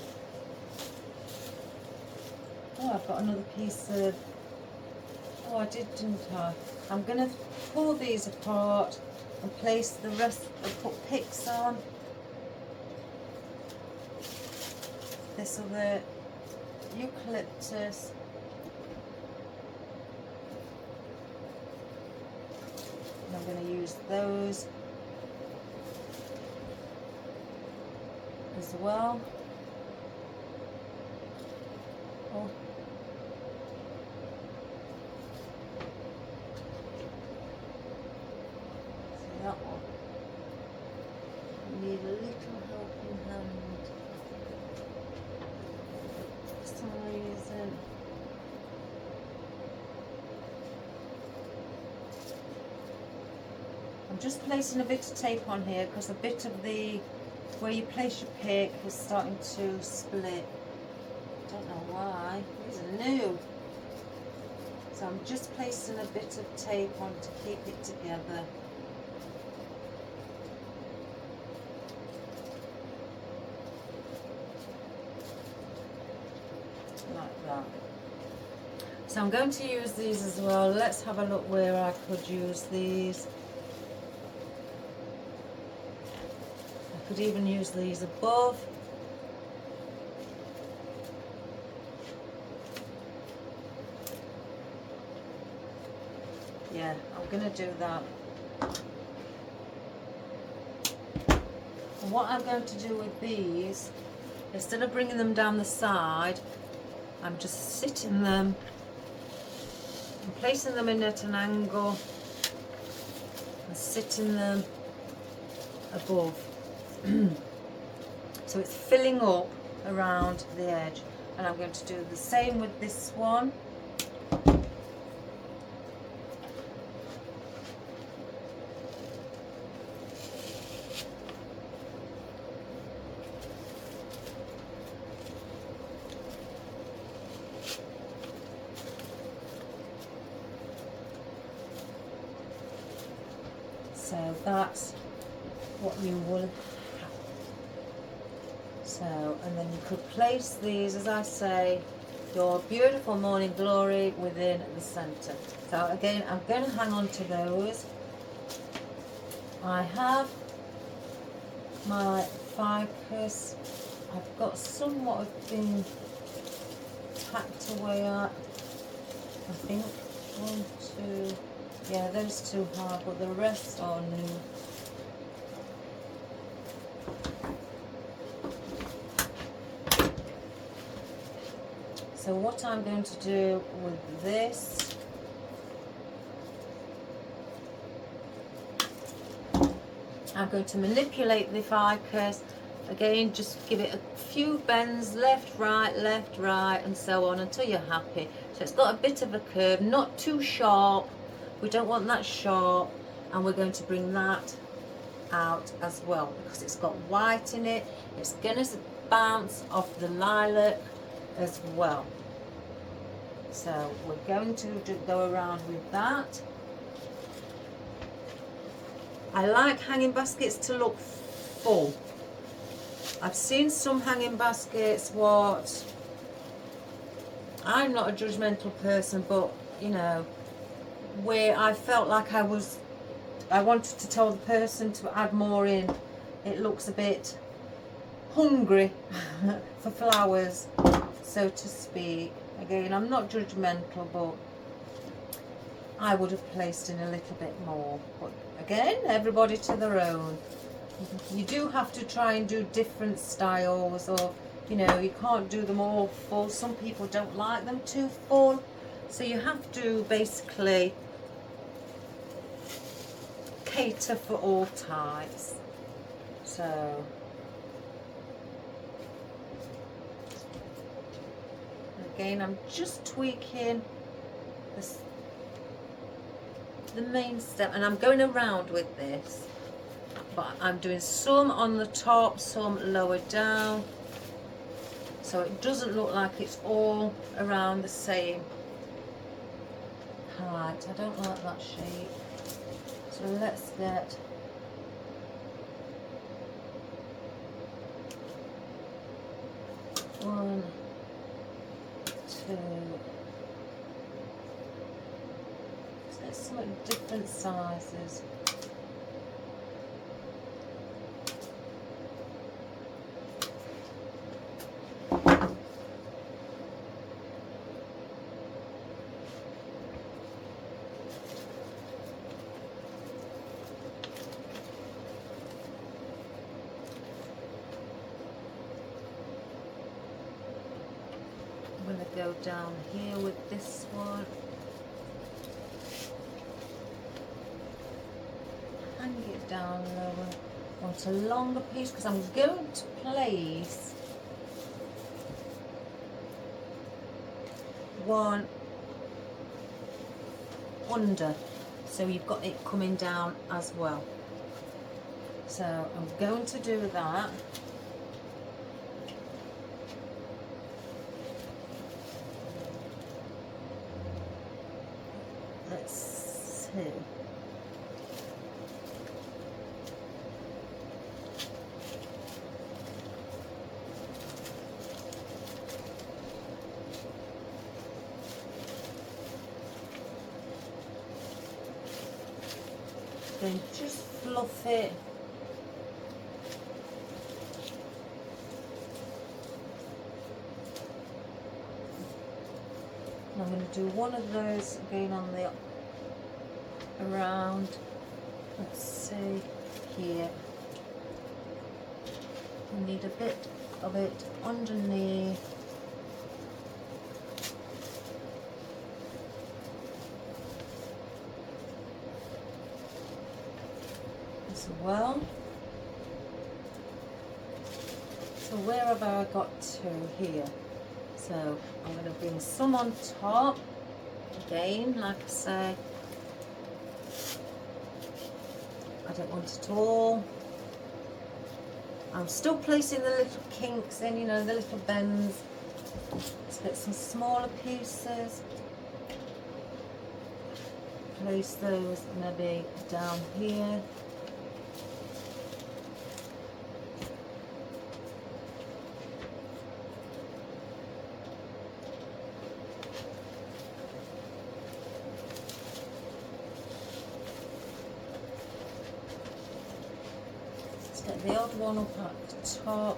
oh, I've got another piece of, oh, I did, didn't I? I'm going to pull these apart and place the rest, and put picks on. This other eucalyptus. And I'm going to use those as well. Oh. See that one? We need a little helping hand. For some reason. I'm just placing a bit of tape on here because a bit of the where you place your pick is starting to split. Don't know why. These are new. So I'm just placing a bit of tape on to keep it together. Like that. So I'm going to use these as well. Let's have a look where I could use these. I could even use these above. Yeah, I'm going to do that. And what I'm going to do with these, instead of bringing them down the side, I'm just sitting them and placing them in at an angle and sitting them above. So it's filling up around the edge, and I'm going to do the same with this one. So that's what you will have. So, and then you could place these, as I say, your beautiful morning glory within the centre. So again, I'm going to hang on to those. I have my ficus. I've got somewhat of thing tacked away at, I think, 1, 2, yeah, those two hard, but the rest are new. So what I'm going to do with this, I'm going to manipulate the ficus. Again, just give it a few bends, left, right, and so on until you're happy. So it's got a bit of a curve, not too sharp. We don't want that sharp, and we're going to bring that out as well because it's got white in it. It's going to bounce off the lilac as well. So we're going to go around with that. I like hanging baskets to look full. I've seen some hanging baskets what, I'm not a judgmental person, but you know, where I felt like I wanted to tell the person to add more in, it looks a bit hungry for flowers, so to speak. Again, I'm not judgmental, but I would have placed in a little bit more. But again, everybody to their own. You do have to try and do different styles, or you know, you can't do them all full. Some people don't like them too full, so you have to basically cater for all types. So again, I'm just tweaking this, the main step, and I'm going around with this, but I'm doing some on the top, some lower down, so it doesn't look like it's all around the same height. I don't like that shape, so let's get one, two. So there's some different sizes. I'm going to go down here with this one. Hang it down lower. I want a longer piece because I'm going to place one under, so you've got it coming down as well. So I'm going to do that. Let's see. Then just fluff it. And I'm going to do one of those again on the around. Let's see here. I need a bit of it underneath. as well. So where have I got to here? So I'm going to bring some on top. Again, like I say, I don't want it all. I'm still placing the little kinks in, you know, the little bends. Let's get some smaller pieces. Place those maybe down here. Let's get the odd one up at the top.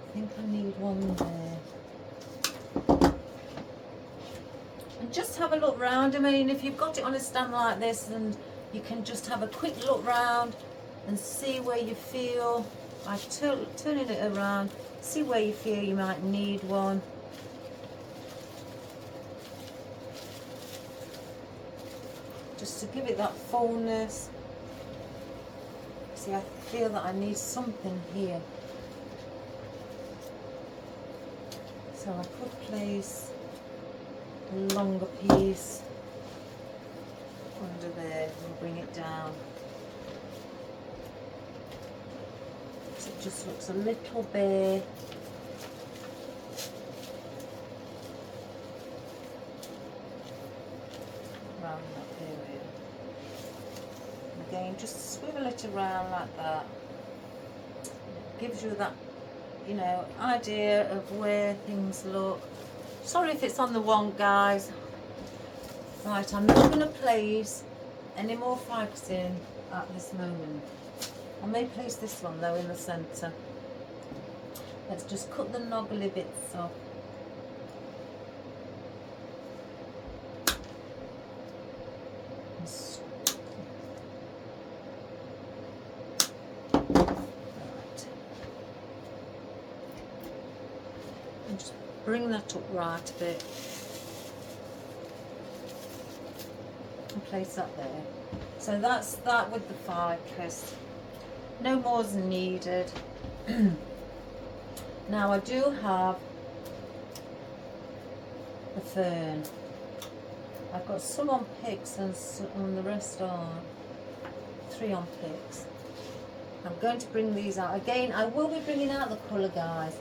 I think I need one there. And just have a look round. I mean, if you've got it on a stand like this, and you can just have a quick look round and see where you feel, like turning it around, see where you feel you might need one. Just to give it that fullness. See, I feel that I need something here. So I could place a longer piece under there and bring it down. So it just looks a little bare. Around that area. And again, just swivel it around like that. It gives you that, you know, idea of where things look. Sorry if it's on the one, guys. Right, I'm not going to place any more flags in at this moment. I may place this one though in the centre. Let's just cut the knobbly bits off. Bring that up right a bit and place that there. So that's that with the ficus. No more is needed. Now I do have the fern. I've got some on picks and the rest on 3 on picks. I'm going to bring these out again. I will be bringing out the colour, guys.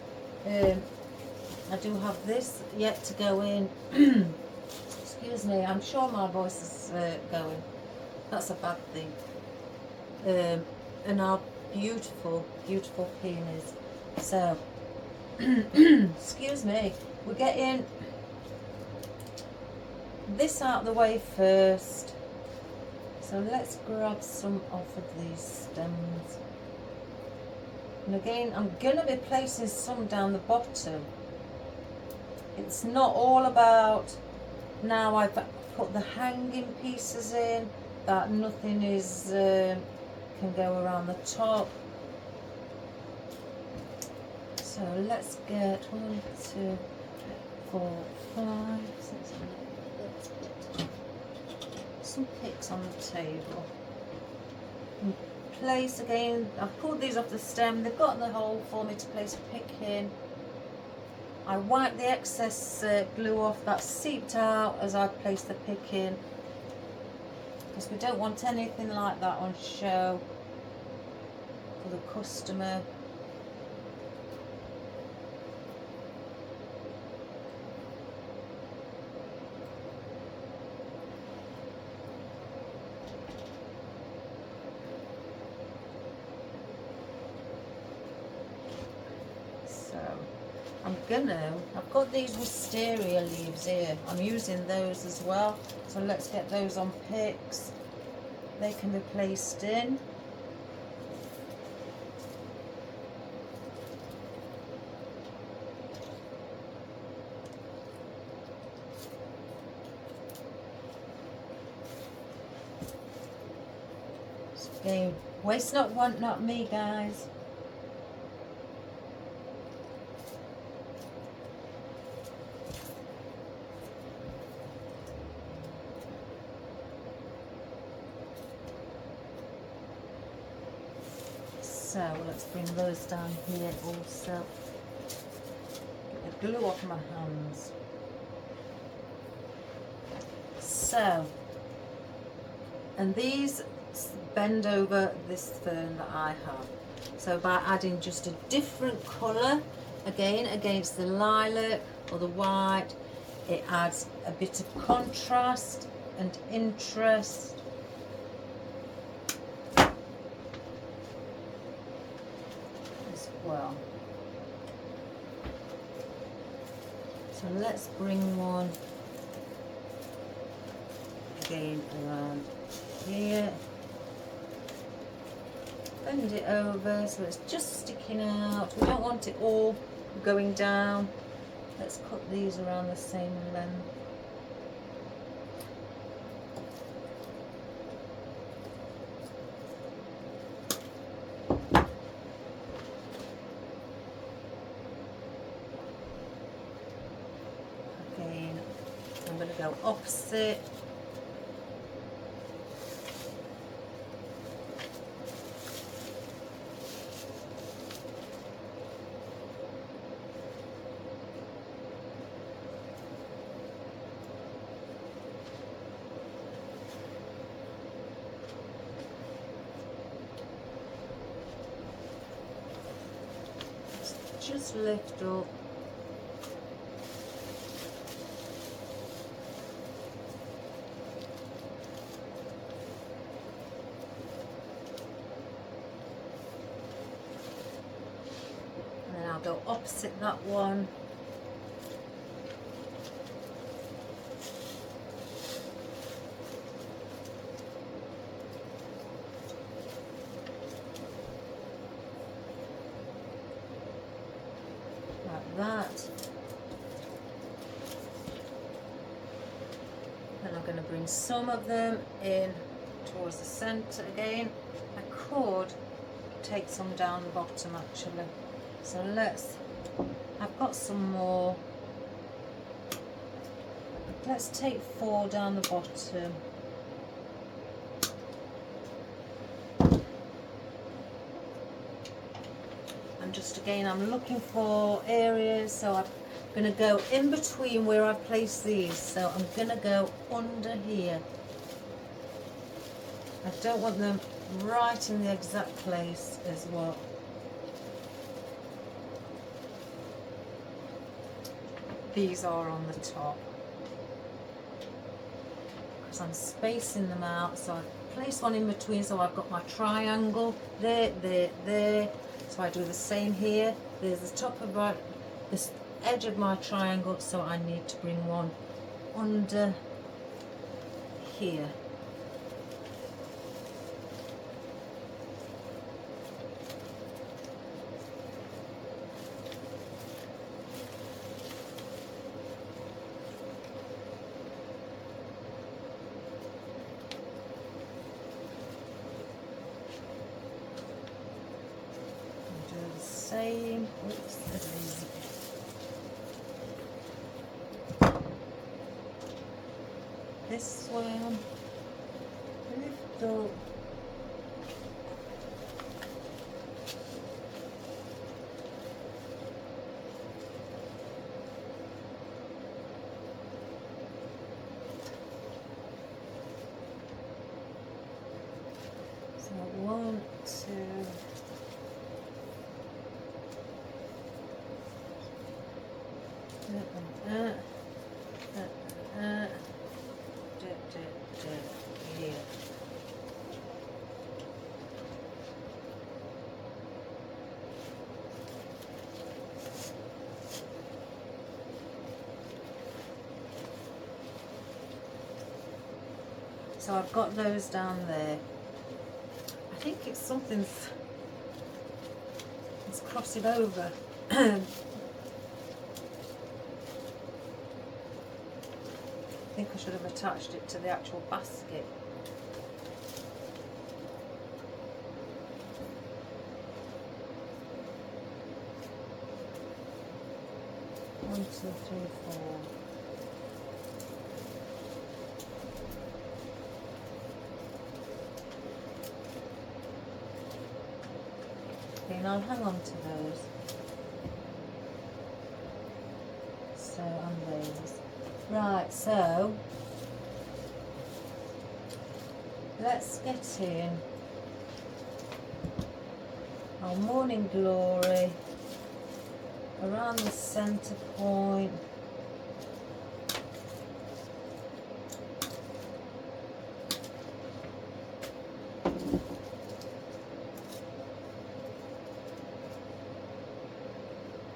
I do have this yet to go in. Excuse me, I'm sure my voice is going. That's a bad thing. And our beautiful, beautiful peonies. So, excuse me, we're getting this out of the way first. So let's grab some off of these stems. And again, I'm going to be placing some down the bottom. It's not all about, now I've put the hanging pieces in, that nothing is can go around the top. So let's get 1, 2, 4, 5, 6, 7, 8. Some picks on the table. And place again, I've pulled these off the stem, they've got the hole for me to place a pick in. I wipe the excess glue off that seeped out as I place the pick in, because we don't want anything like that on show for the customer. I've got these wisteria leaves here. I'm using those as well. So let's get those on picks. They can be placed in. So again, waste not, want not, me guys. So let's bring those down here also. Get the glue off my hands. So, and these bend over this fern that I have. So by adding just a different colour, again against the lilac or the white, it adds a bit of contrast and interest. Well, so let's bring one again around here, bend it over so it's just sticking out. We don't want it all going down. Let's cut these around the same length. I'm going to go opposite. Just lift up. I'll go opposite that one. Like that. Then I'm going to bring some of them in towards the centre again. I could take some down the bottom actually. So I've got some more. Let's take 4 down the bottom. And just again, I'm looking for areas, so I'm going to go in between where I've placed these. So I'm going to go under here. I don't want them right in the exact place as well. These are on the top because I'm spacing them out, so I place one in between, so I've got my triangle there, there. So I do the same here. There's the top of this edge of my triangle, so I need to bring one under here. Same. Oops, that is. This one. Lift up. So 1, 2. Here. So I've got those down there. I think it's something that's crossing over. I think I should have attached it to the actual basket. One, two, three, four. Okay, and I'll hang on to those. So, and these. Right, so let's get in our Morning Glory around the centre point.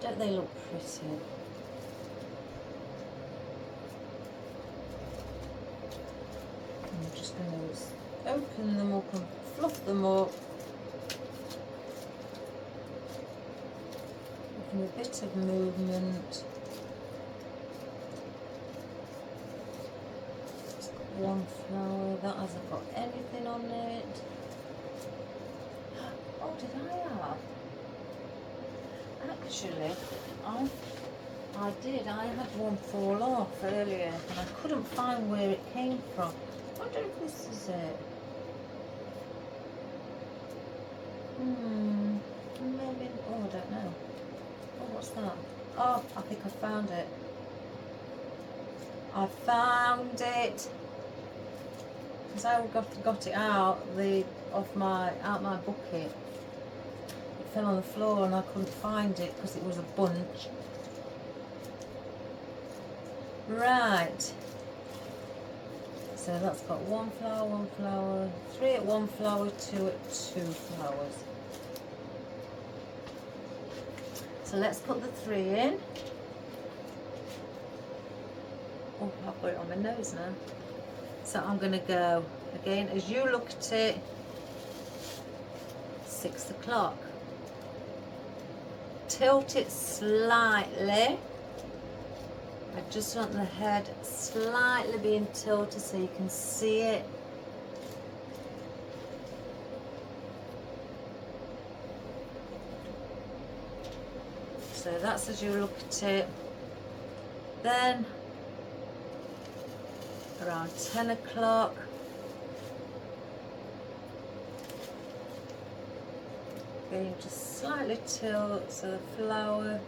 Don't they look pretty? I'm just going to open them up and fluff them up. Making a bit of movement. It's got one flower, that hasn't got anything on it. Oh, did I have? Actually, I did. I had one fall off earlier and I couldn't find where it came from. I wonder if this is it. Maybe. Oh, I don't know. Oh, what's that? Oh, I think I found it. I found it. Because I got it out my bucket. It fell on the floor and I couldn't find it because it was a bunch. Right. So that's got one flower, 3 at one flower, 2 at 2 flowers. So let's put the 3 in. Oh, I've got it on my nose now. So I'm going to go, again, as you look at it, 6 o'clock. Tilt it slightly. I just want the head slightly being tilted so you can see it. So that's as you look at it. Then around 10 o'clock, again just slightly tilt so the flower,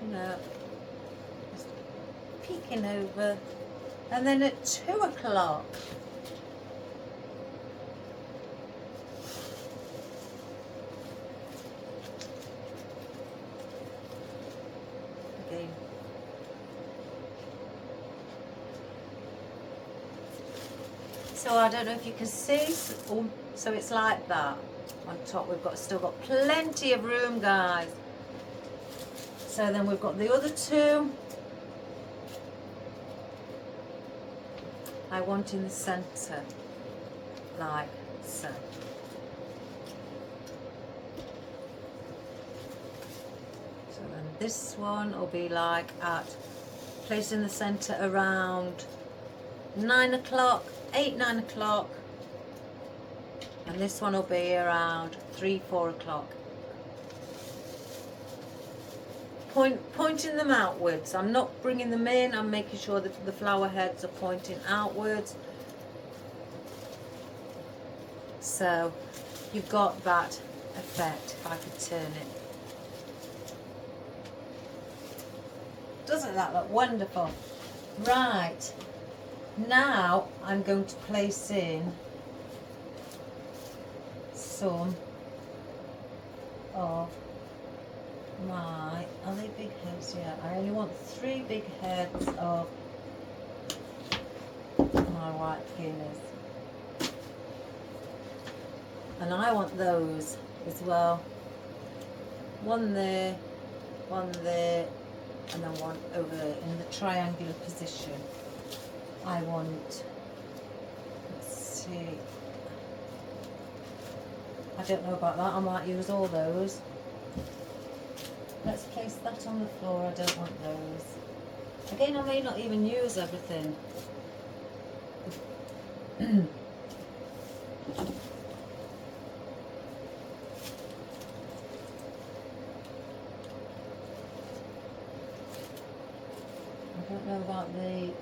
you know, just peeking over. And then at 2 o'clock, again, so I don't know if you can see, so it's like that. On top we've still got plenty of room, guys. So then we've got the other 2. I want in the centre, like so. So then this one will be like placed in the centre around 9 o'clock, 8, 9 o'clock. And this one will be around 3, 4 o'clock. Pointing them outwards. I'm not bringing them in. I'm making sure that the flower heads are pointing outwards. So you've got that effect. If I could turn it. Doesn't that look wonderful? Right. Now I'm going to place in some of my, are they big heads? Yeah, I only want 3 big heads of my white peonies. And I want those as well. One there, and then one over in the triangular position I want, let's see, I don't know about that, I might use all those. Let's place that on the floor, I don't want those. Again, I may not even use everything. I don't know about those.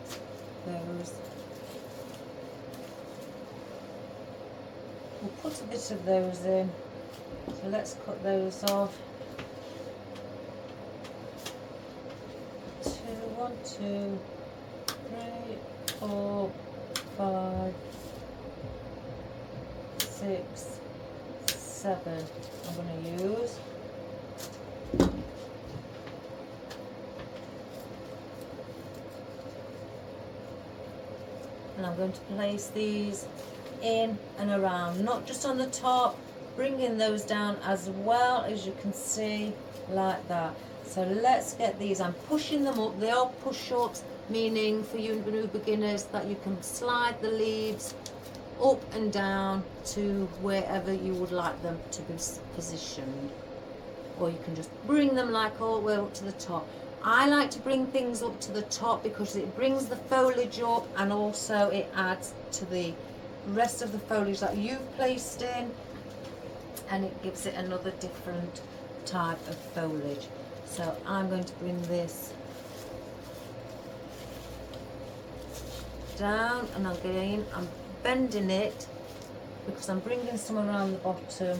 We'll put a bit of those in. So let's cut those off. 1, 2, 3, 4, 5, 6, 7. I'm going to use. And I'm going to place these in and around, not just on the top, bringing those down as well, as you can see, like that. So let's get these, I'm pushing them up, they are push-ups, meaning for you new beginners that you can slide the leaves up and down to wherever you would like them to be positioned, or you can just bring them like all the way up to the top. I like to bring things up to the top because it brings the foliage up, and also it adds to the rest of the foliage that you've placed in, and it gives it another different type of foliage. So I'm going to bring this down, and again I'm bending it because I'm bringing some around the bottom.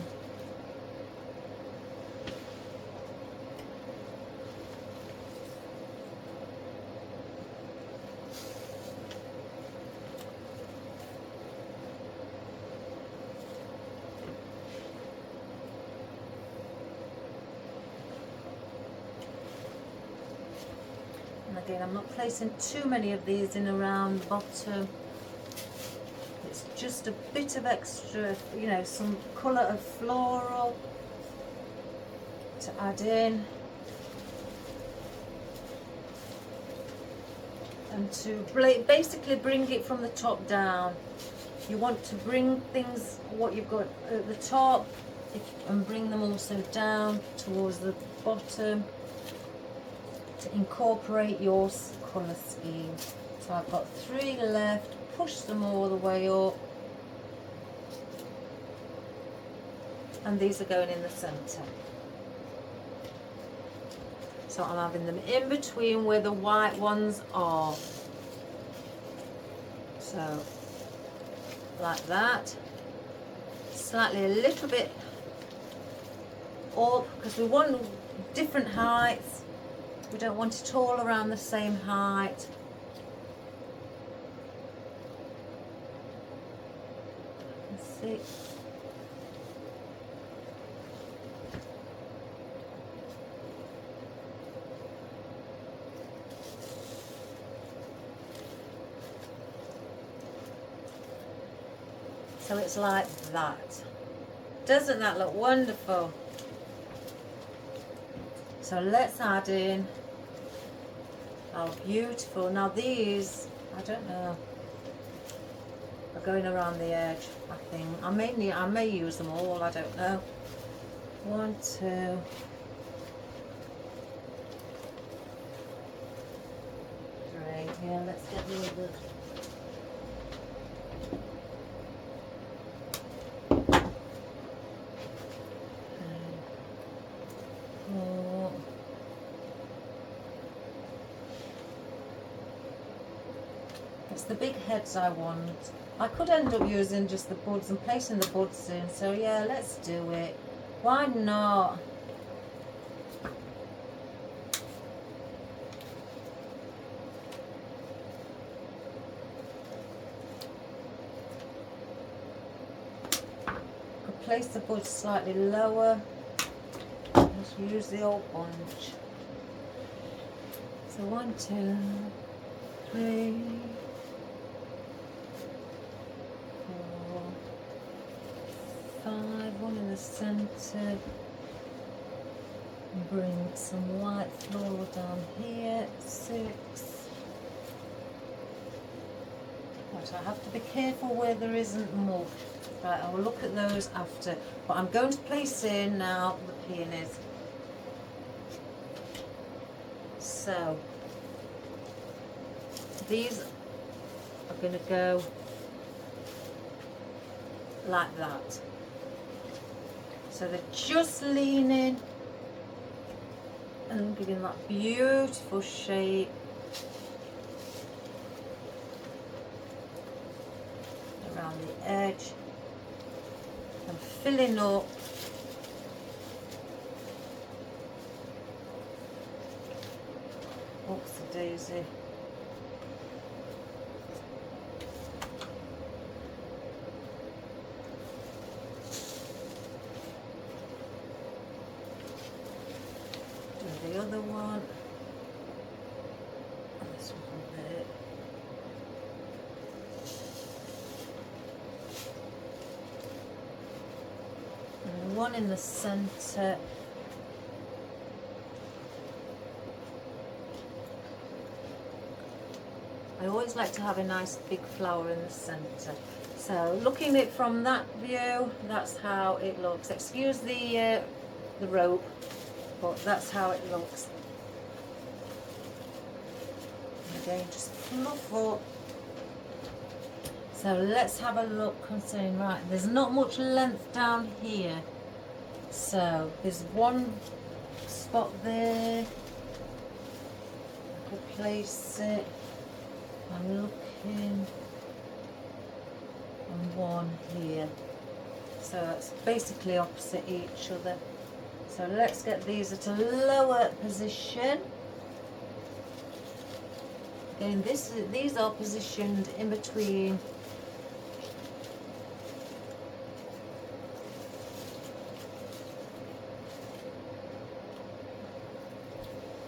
Again, I'm not placing too many of these in around the bottom. It's just a bit of extra, you know, some colour of floral to add in, and to basically bring it from the top down. You want to bring things, what you've got at the top, and bring them also down towards the bottom, to incorporate your colour scheme. So I've got 3 left, push them all the way up, and these are going in the centre. So I'm having them in between where the white ones are. So like that, slightly a little bit up because we want different heights. We don't want it all around the same height. Let's see. So it's like that. Doesn't that look wonderful? So let's add in, oh beautiful, now these, I don't know, are going around the edge, I think. I may use them all, I don't know. 1, 2, 3, yeah, let's get the others. It's the big heads I want. I could end up using just the buds and placing the buds in, so yeah, let's do it. Why not? Could place the buds slightly lower. Just use the old bunch. So 1, 2, 3, 4, 5, one in the centre. Bring some white floral down here. 6, out. I have to be careful where there isn't more. Right, I will look at those after. But I'm going to place in now the peonies. So these are going to go like that. So they're just leaning and giving that beautiful shape. Around the edge. And filling up oopsie daisy. Do the other one. And this one there. And one in the centre. I always like to have a nice big flower in the centre. So looking at it from that view, that's how it looks. Excuse the rope, but that's how it looks. Again, just fluff up. So let's have a look concerning, right, there's not much length down here. So there's one spot there. I could place it. I'm looking on one here. So it's basically opposite each other. So let's get these at a lower position. Again, these are positioned in between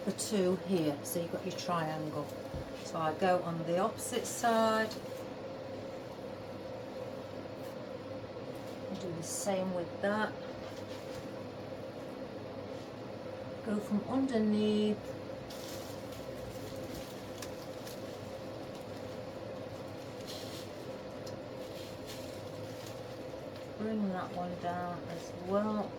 the two here. So you've got your triangle. So I go on the opposite side. Do the same with that. Go from underneath. Bring that one down as well.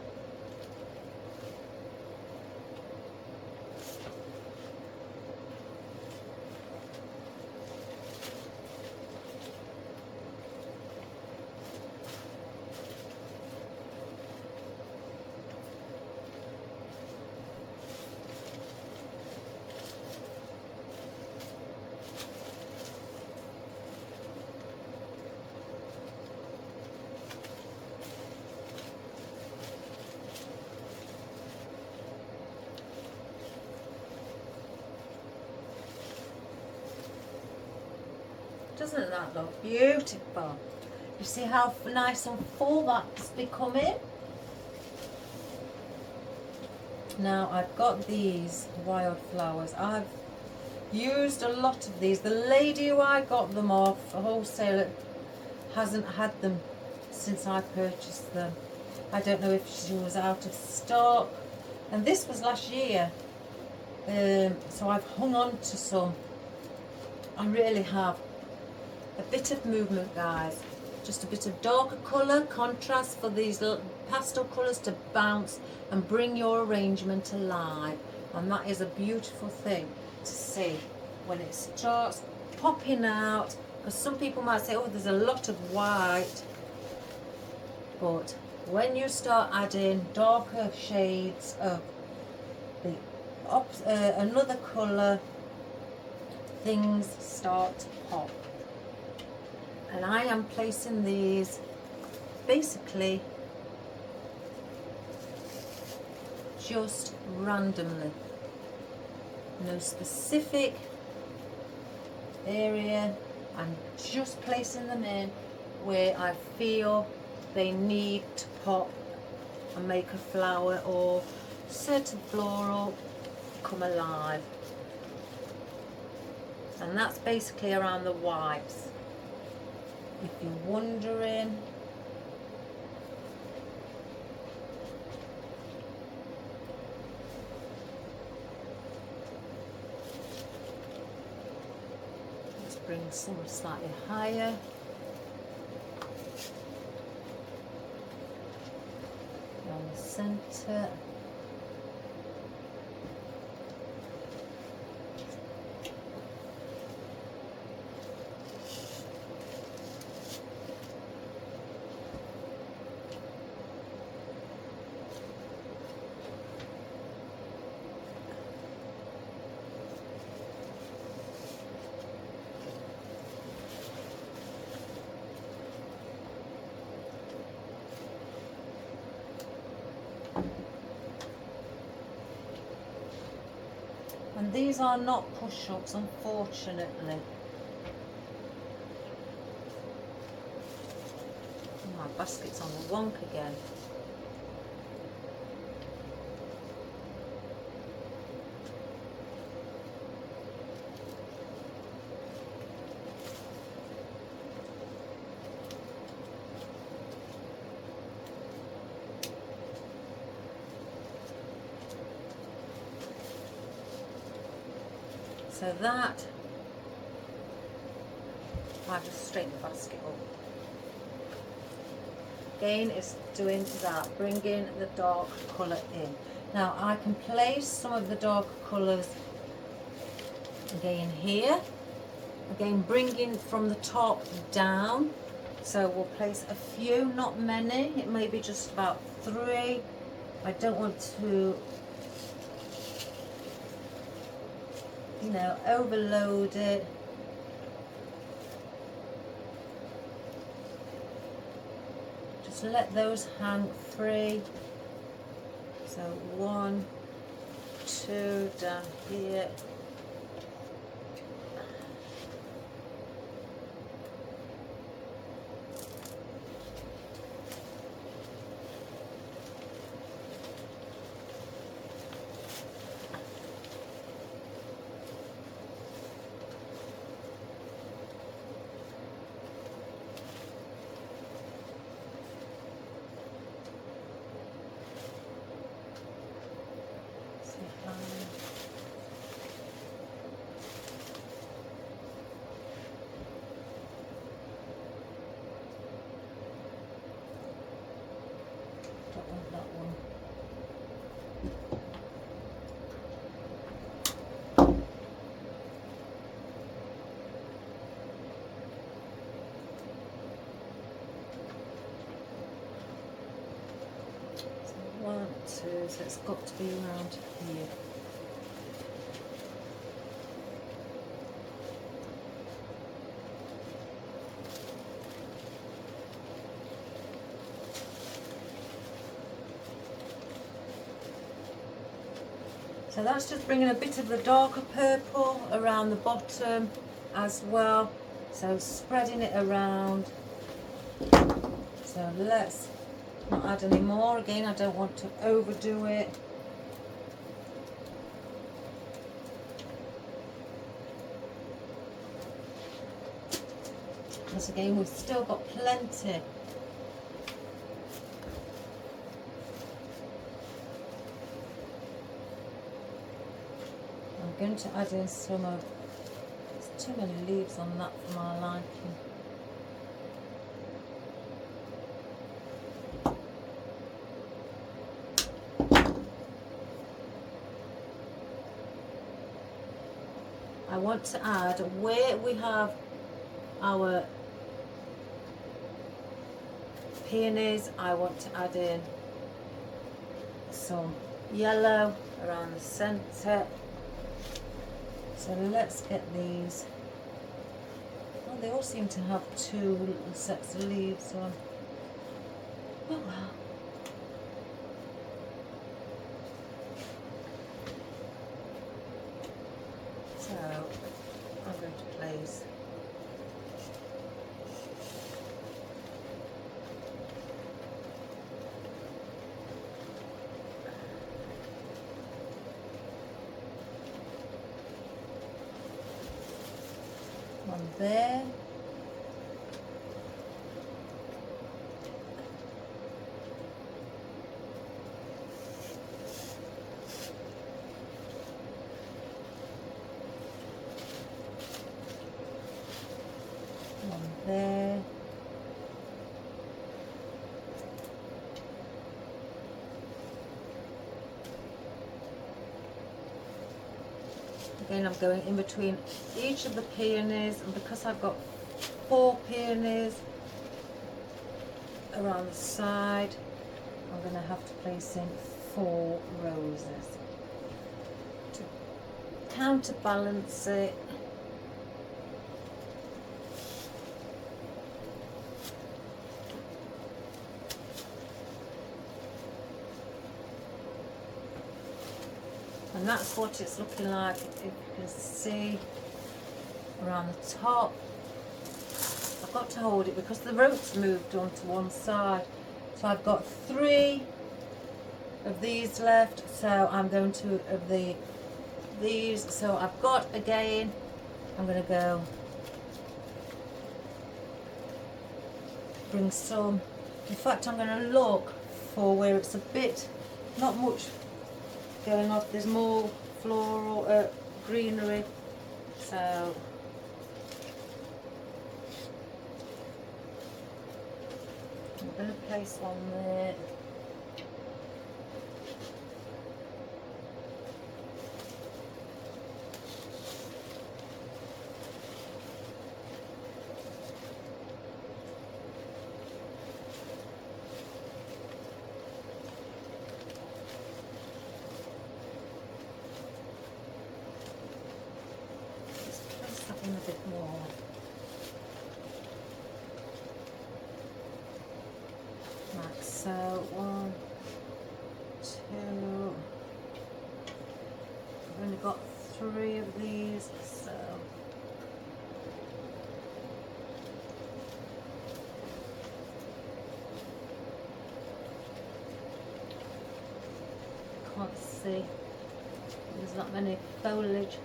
Doesn't that look beautiful? You see how nice and full that's becoming? Now I've got these wildflowers. I've used a lot of these. The lady who I got them off, a wholesaler, hasn't had them since I purchased them. I don't know if she was out of stock. And this was last year. So I've hung on to some. I really have. A bit of movement, guys. Just a bit of darker colour, contrast for these pastel colours to bounce and bring your arrangement alive. And that is a beautiful thing to see when it starts popping out. Because some people might say, oh, there's a lot of white. But when you start adding darker shades of the another colour, things start to pop. And I am placing these basically just randomly. No specific area. I'm just placing them in where I feel they need to pop and make a flower or certain floral come alive. And that's basically around the whites. If you're wondering, just bring some slightly higher. Down the centre. And these are not push-ups, unfortunately. My basket's on the wonk again. So that, I just straighten the basket up. Again, it's doing that, bringing the dark colour in. Now I can place some of the dark colours again here. Again, bringing from the top down. So we'll place a few, not many. It may be just about 3. I don't want to, you know, overload it. Just let those hang free. So 1, 2 down here. One, two, so it's got to be around here. So that's just bringing a bit of the darker purple around the bottom as well. So spreading it around. So let's not add any more. Again, I don't want to overdo it. Because again, we've still got plenty. I'm going to add in some of, there's too many leaves on that for my liking. I want to add, where we have our peonies, I want to add in some yellow around the centre. So let's get these. Oh, they all seem to have 2 little sets of leaves on. Oh well. So I'm going to place one there. there. Again, I'm going in between each of the peonies, and because I've got 4 peonies around the side, I'm going to have to place in 4 roses to counterbalance it. And that's what it's looking like, if you can see around the top. I've got to hold it because the rope's moved onto one side. So I've got 3 of these left, so I'm going to of these. So I've got, again, I'm going to go bring some. In fact, I'm going to look for where it's a bit, not much going off. There's more floral greenery, so I'm going to place one there. A bit more. Like so, 1, 2. I've only got 3 of these, so can't see. There's not many foliage.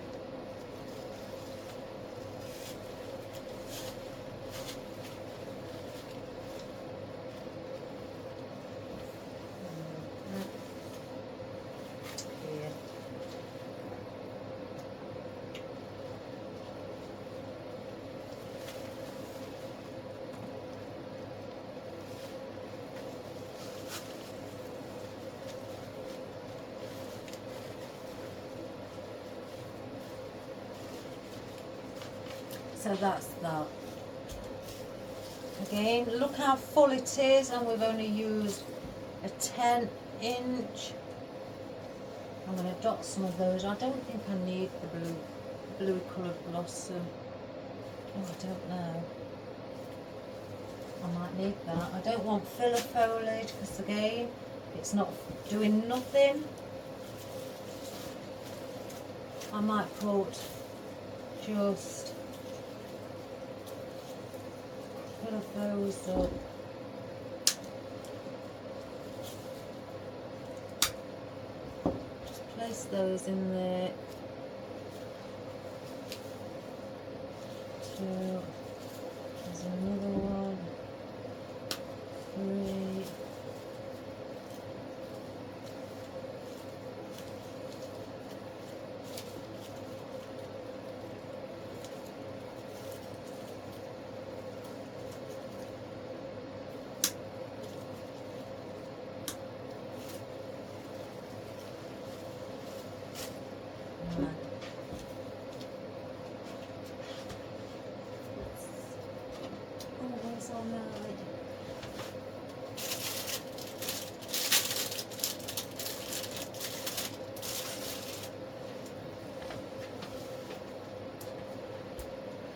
So that's that. Again, look how full it is, and we've only used a 10-inch. I'm going to dot some of those. I don't think I need the blue coloured blossom. Oh, I don't know. I might need that. I don't want filler foliage because, again, it's not doing nothing. I might put just of those up. Just place those in there. 2. There's another one. 3.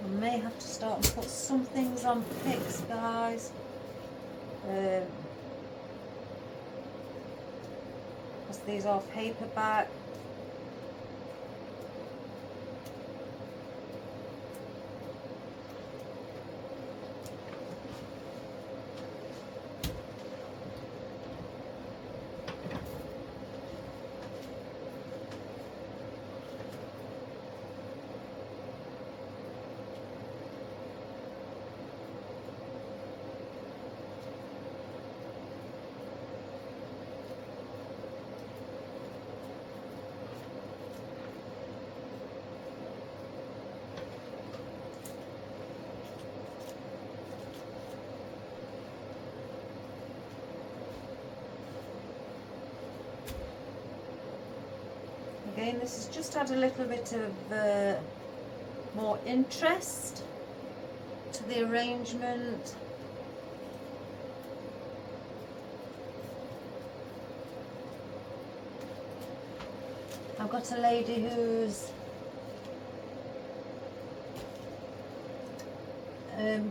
I may have to start and put some things on picks, guys. Because these are paperback. Again, this has just had a little bit of more interest to the arrangement. I've got a lady who's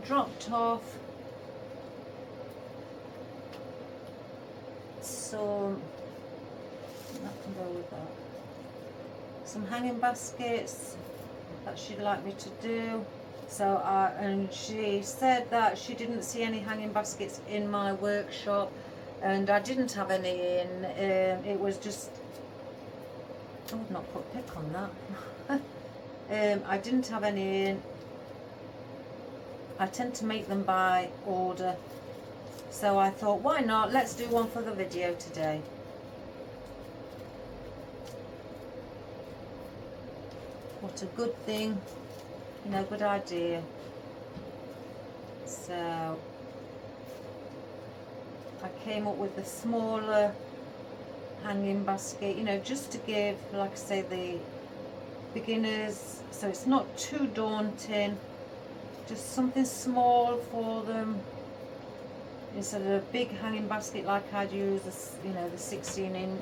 dropped off some, that can go with that, some hanging baskets that she'd like me to do. So and she said that she didn't see any hanging baskets in my workshop, and I didn't have any in. It was just, I would not put pick on that. I didn't have any in. I tend to make them by order, so I thought, why not, let's do one for the video today. What a good thing, you know, good idea. So I came up with the smaller hanging basket, you know, just to give, like I say, the beginners, so it's not too daunting, just something small for them instead of a big hanging basket like I'd use, you know, the 16-inch.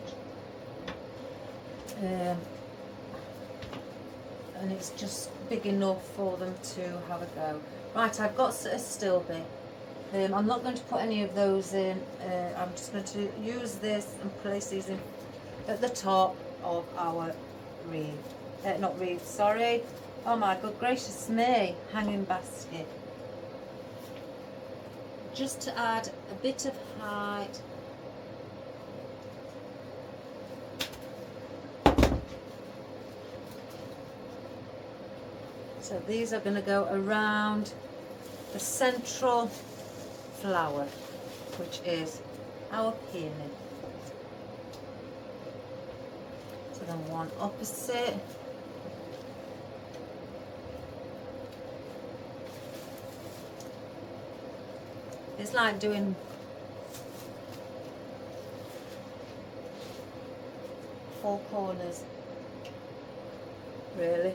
And it's just big enough for them to have a go. Right, I've got a still bit. I'm not going to put any of those in. I'm just going to use this and place these in at the top of our wreath. Not wreath, sorry. Oh my good gracious me, hanging basket. Just to add a bit of height. So these are going to go around the central flower, which is our peony. So then one opposite. It's like doing four corners, really.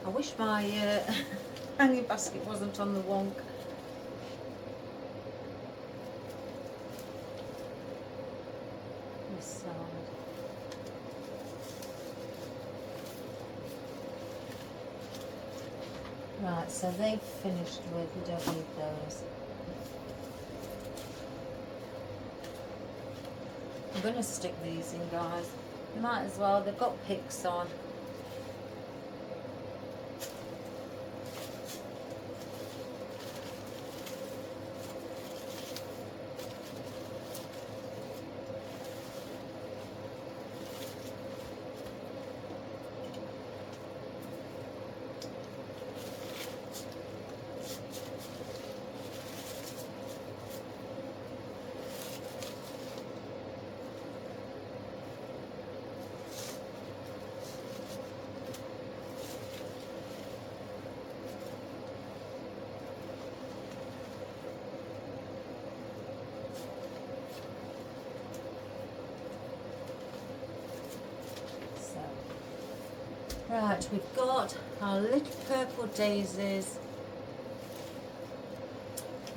I wish my hanging basket wasn't on the wonk. This side. Right, so they've finished with, we don't need those. I'm going to stick these in, guys. Might as well, they've got picks on. Right, we've got our little purple daisies.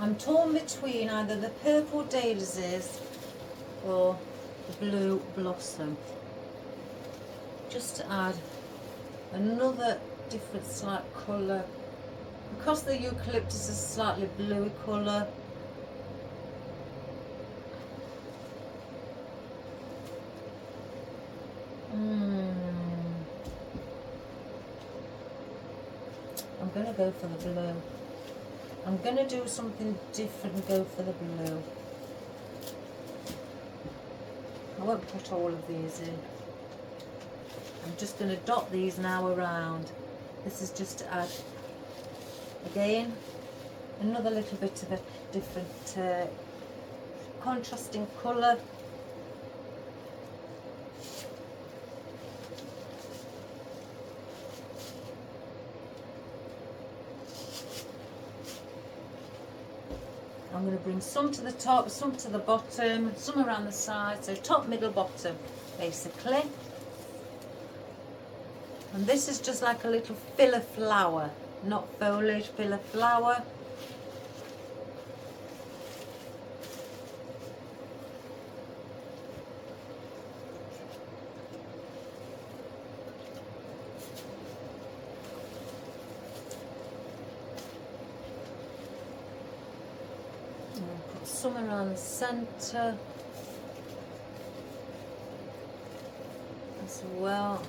I'm torn between either the purple daisies or the blue blossom. Just to add another different slight colour. Because the eucalyptus is a slightly bluey colour, I'm going to go for the blue. I'm going to do something different and go for the blue. I won't put all of these in. I'm just going to dot these now around. This is just to add, again, another little bit of a different contrasting colour. I'm going to bring some to the top, some to the bottom, some around the side, so top, middle, bottom, basically. And this is just like a little filler flower, not foliage, filler flower. Put some around the centre as well.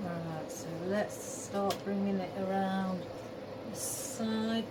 Alright, so let's start bringing it around the side.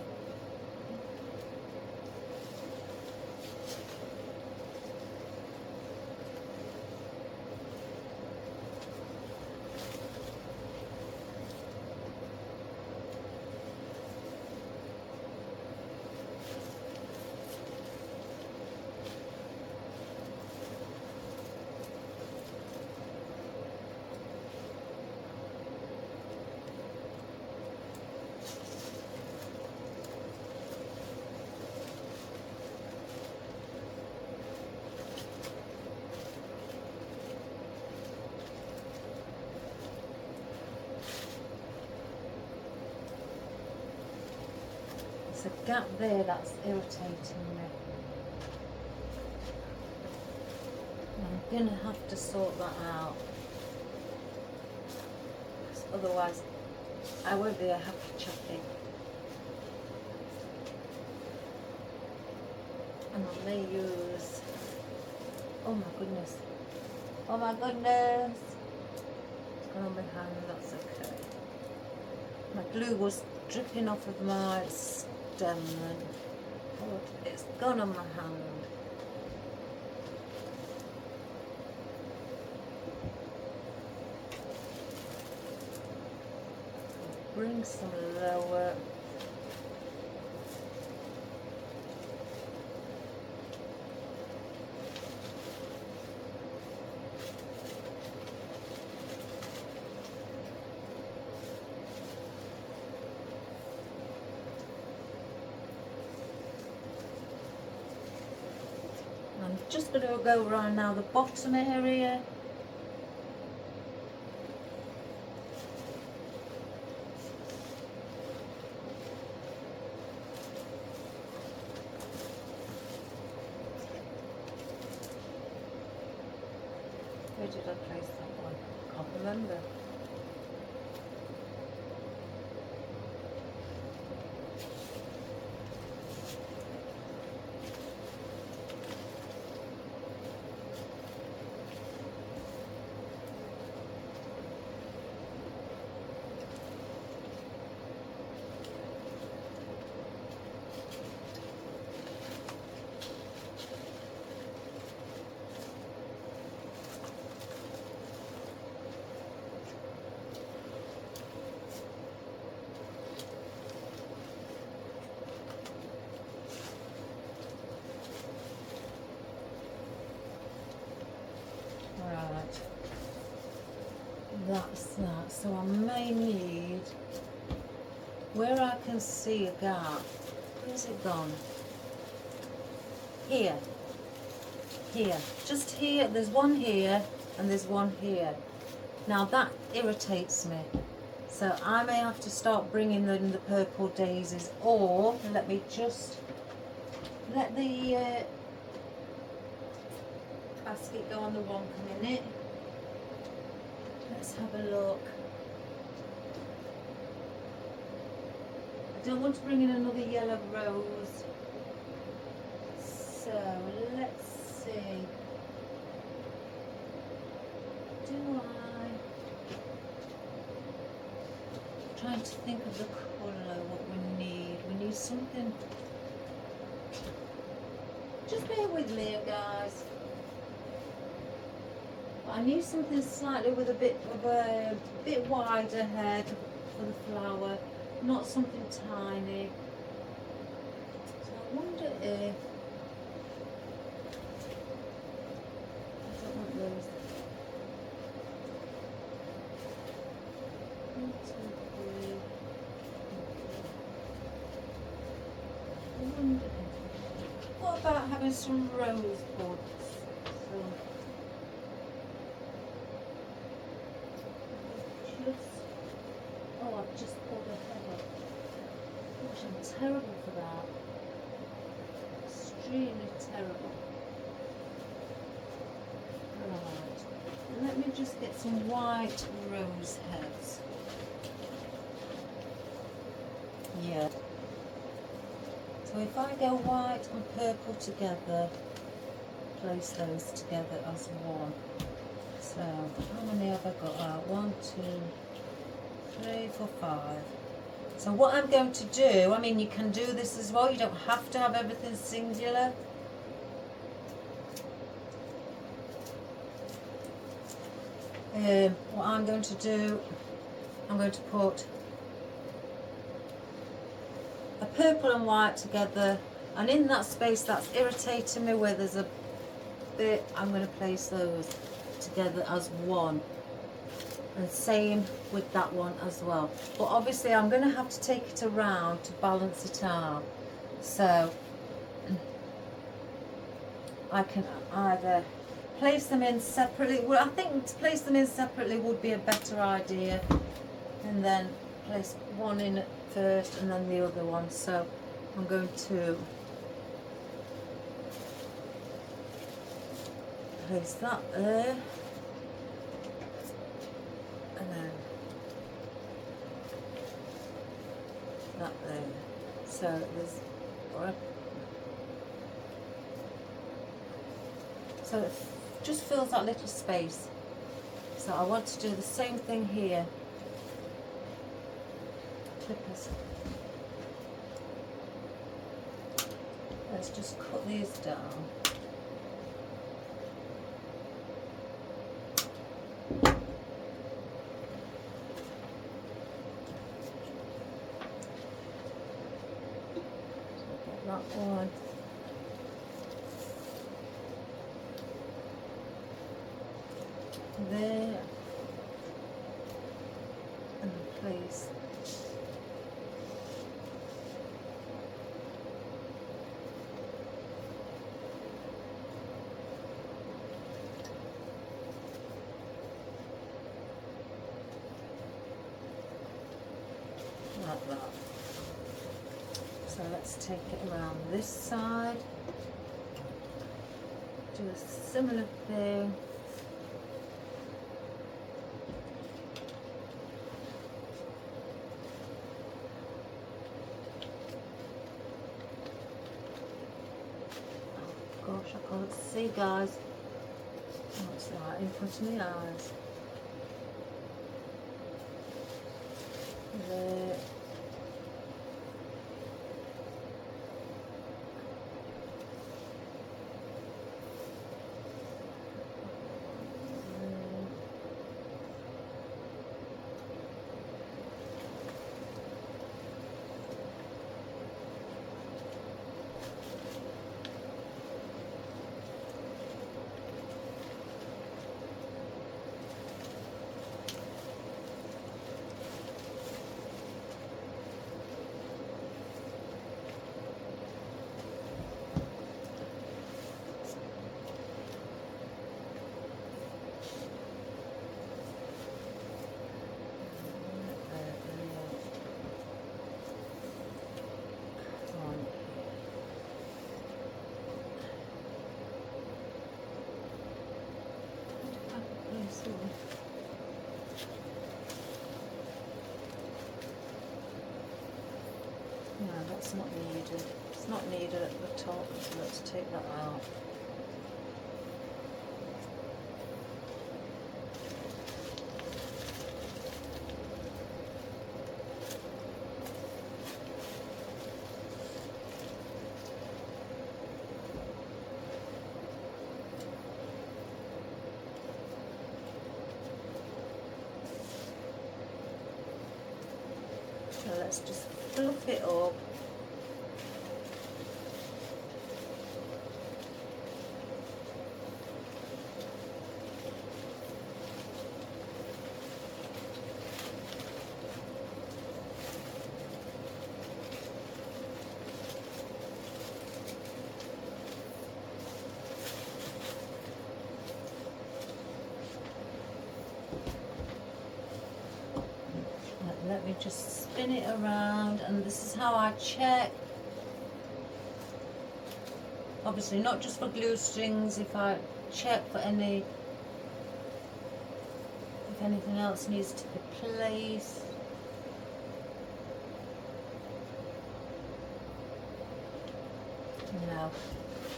There's a gap there that's irritating me. I'm going to have to sort that out. 'Cause otherwise I won't be a happy chappy. And I may use, oh my goodness, oh my goodness, it's gone on my hand, that's okay. My glue was dripping off of my stem and oh, it's gone on my hand. Bring some lower. I'm just going to go around now the bottom area. Where did I place that one? Can't remember. Right, that's that. So I may need, where I can see a gap, where's it gone? Here, just here, there's one here and there's one here. Now that irritates me. So I may have to start bringing in the purple daisies, or let me just let the basket go on the wonk a minute. Let's have a look. I don't want to bring in another yellow rose. So let's see. Do I? trying to think of the colour, what we need. We need something. Just bear with me, guys. I need something slightly with a bit of a bit wider head for the flower, not something tiny. So I wonder if I don't want those. 1, 2, 3. I wonder. What about having some rose buds? So, oh, I've just pulled a head up. Gosh, I'm terrible for that. Extremely terrible. Right. And let me just get some white rose heads. Yeah. So if I go white and purple together, place those together as one. So how many have I got? 1, 2, 3, 4, 5. So what I'm going to do, I mean, you can do this as well. You don't have to have everything singular. What I'm going to do, I'm going to put a purple and white together, and in that space that's irritating me where there's a bit, I'm going to place those together as one, and same with that one as well. But obviously I'm going to have to take it around to balance it out, so I can either place them in separately. Well, I think to place them in separately would be a better idea, and then place one in first and then the other one. So I'm going to place that there, and then that there. So there's, so it just fills that little space. So I want to do the same thing here. Clippers. Let's just cut these down. That one. There. And place. Like that. So let's take it around this side. Do a similar thing. Oh gosh, I can't see, guys. Oh, it's right in front of my eyes. There. No, that's not needed. It's not needed at the top, so let's take that out. let's just fluff it up. Let me just spin it around, and this is how I check. Obviously not just for glue strings, if I check for if anything else needs to be placed. Now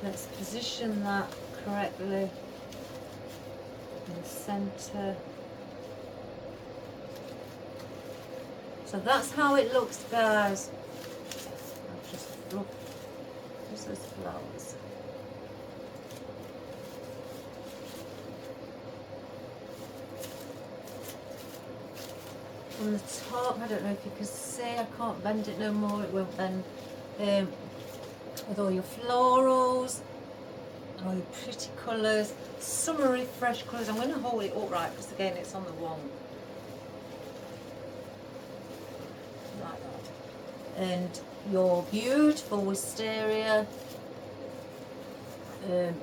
let's position that correctly in the center. So that's how it looks, guys. I'll just look. This is flowers. On the top, I don't know if you can see, I can't bend it no more, it won't bend. With all your florals, and all your pretty colours, summery fresh colours. I'm going to hold it upright because again it's on the wand. And your beautiful wisteria,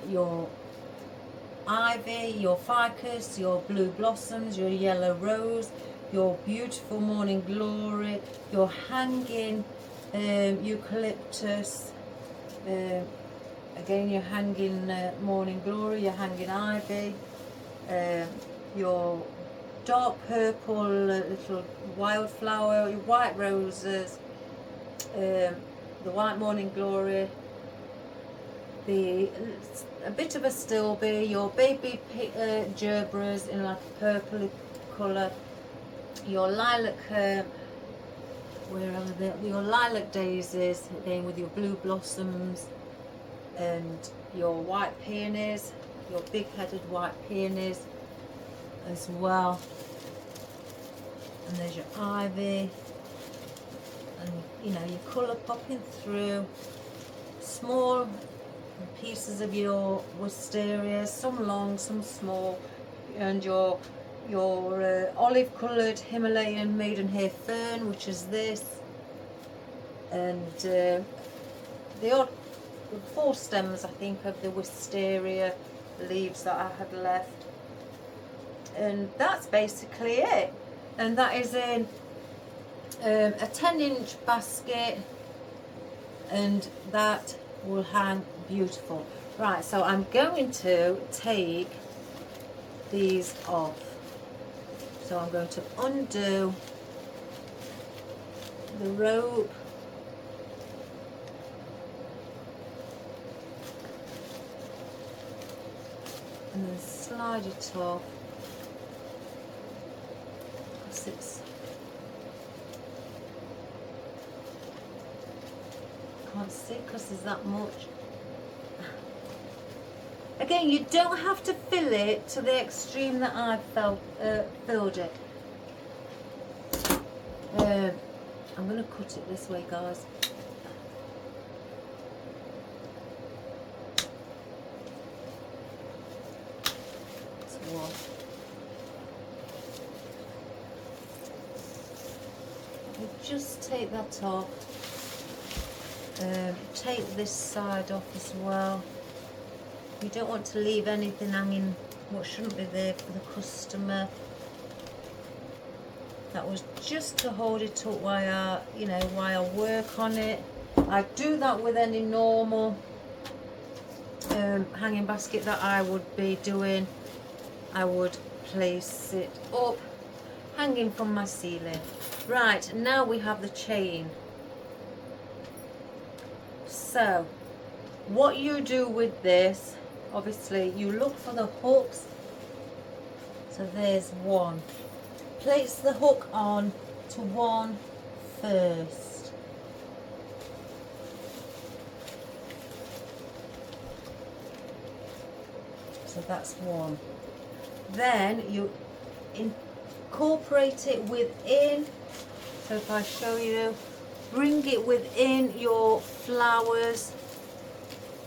your ivy, your ficus, your blue blossoms, your yellow rose, your beautiful morning glory, your hanging eucalyptus, again your hanging morning glory, your hanging ivy, your dark purple little wildflower, your white roses, the white morning glory, a bit of a stilby, your baby gerbras in like a purpley colour, your lilac, wherever your lilac daisies, again with your blue blossoms, and your white peonies, your big-headed white peonies as well. And there's your ivy, and you know your colour popping through. Small pieces of your wisteria, some long, some small, and your olive coloured Himalayan maidenhair fern, which is this, and the 4 stems I think of the wisteria leaves that I had left, and that's basically it. And that is in a 10-inch basket, and that will hang beautiful. Right, so I'm going to take these off. So I'm going to undo the rope, and then slide it off. Can't see because there's that much. Again, you don't have to fill it to the extreme that I filled it. I'm going to cut it this way, guys. That's one. You just take that off. Take this side off as well. You don't want to leave anything hanging what shouldn't be there for the customer. That was just to hold it up while I work on it. I do that with any normal hanging basket that I would be doing. I would place it up, hanging from my ceiling. Right, now we have the chain. So, what you do with this, obviously you look for the hooks. So there's one. Place the hook on to one first. So that's one. Then you incorporate it within So if I show you, bring it within your flowers.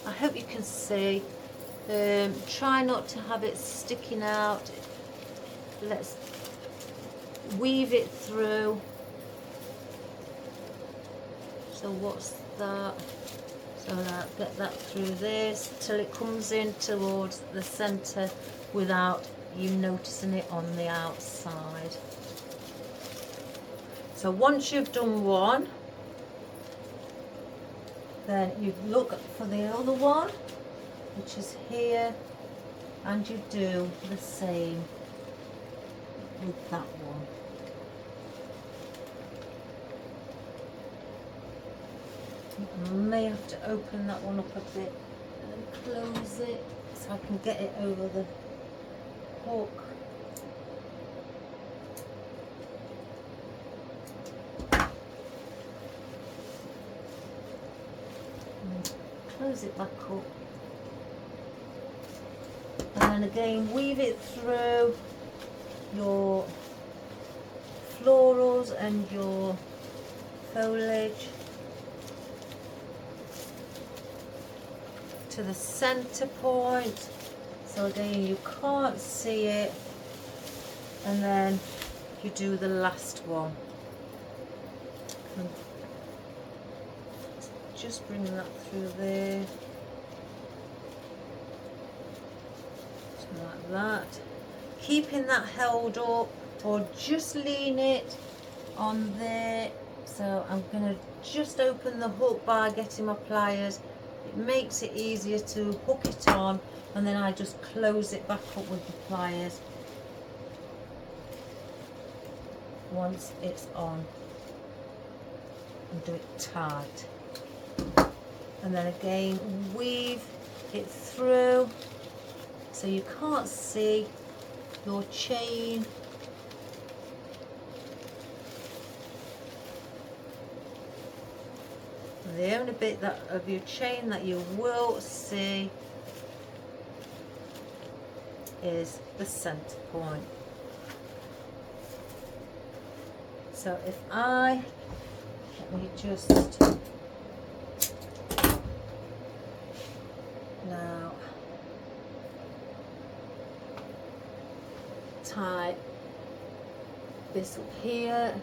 I hope you can see. Try not to have it sticking out. Let's weave it through. So what's that? So now get that through this till it comes in towards the centre without you noticing it on the outside. So once you've done one, then you look for the other one, which is here, and you do the same with that one. I may have to open that one up a bit and then close it so I can get it over the hook. And close it back up. And then again weave it through your florals and your foliage to the center point, so again you can't see it, and then you do the last one. And just bring that through there, like that, keeping that held up, or just lean it on there. So I'm going to just open the hook by getting my pliers. It makes it easier to hook it on, and then I just close it back up with the pliers once it's on, and do it tight. And then again weave it through so you can't see your chain. The only bit that of your chain that you will see is the center point. So if let me just now tie this up here.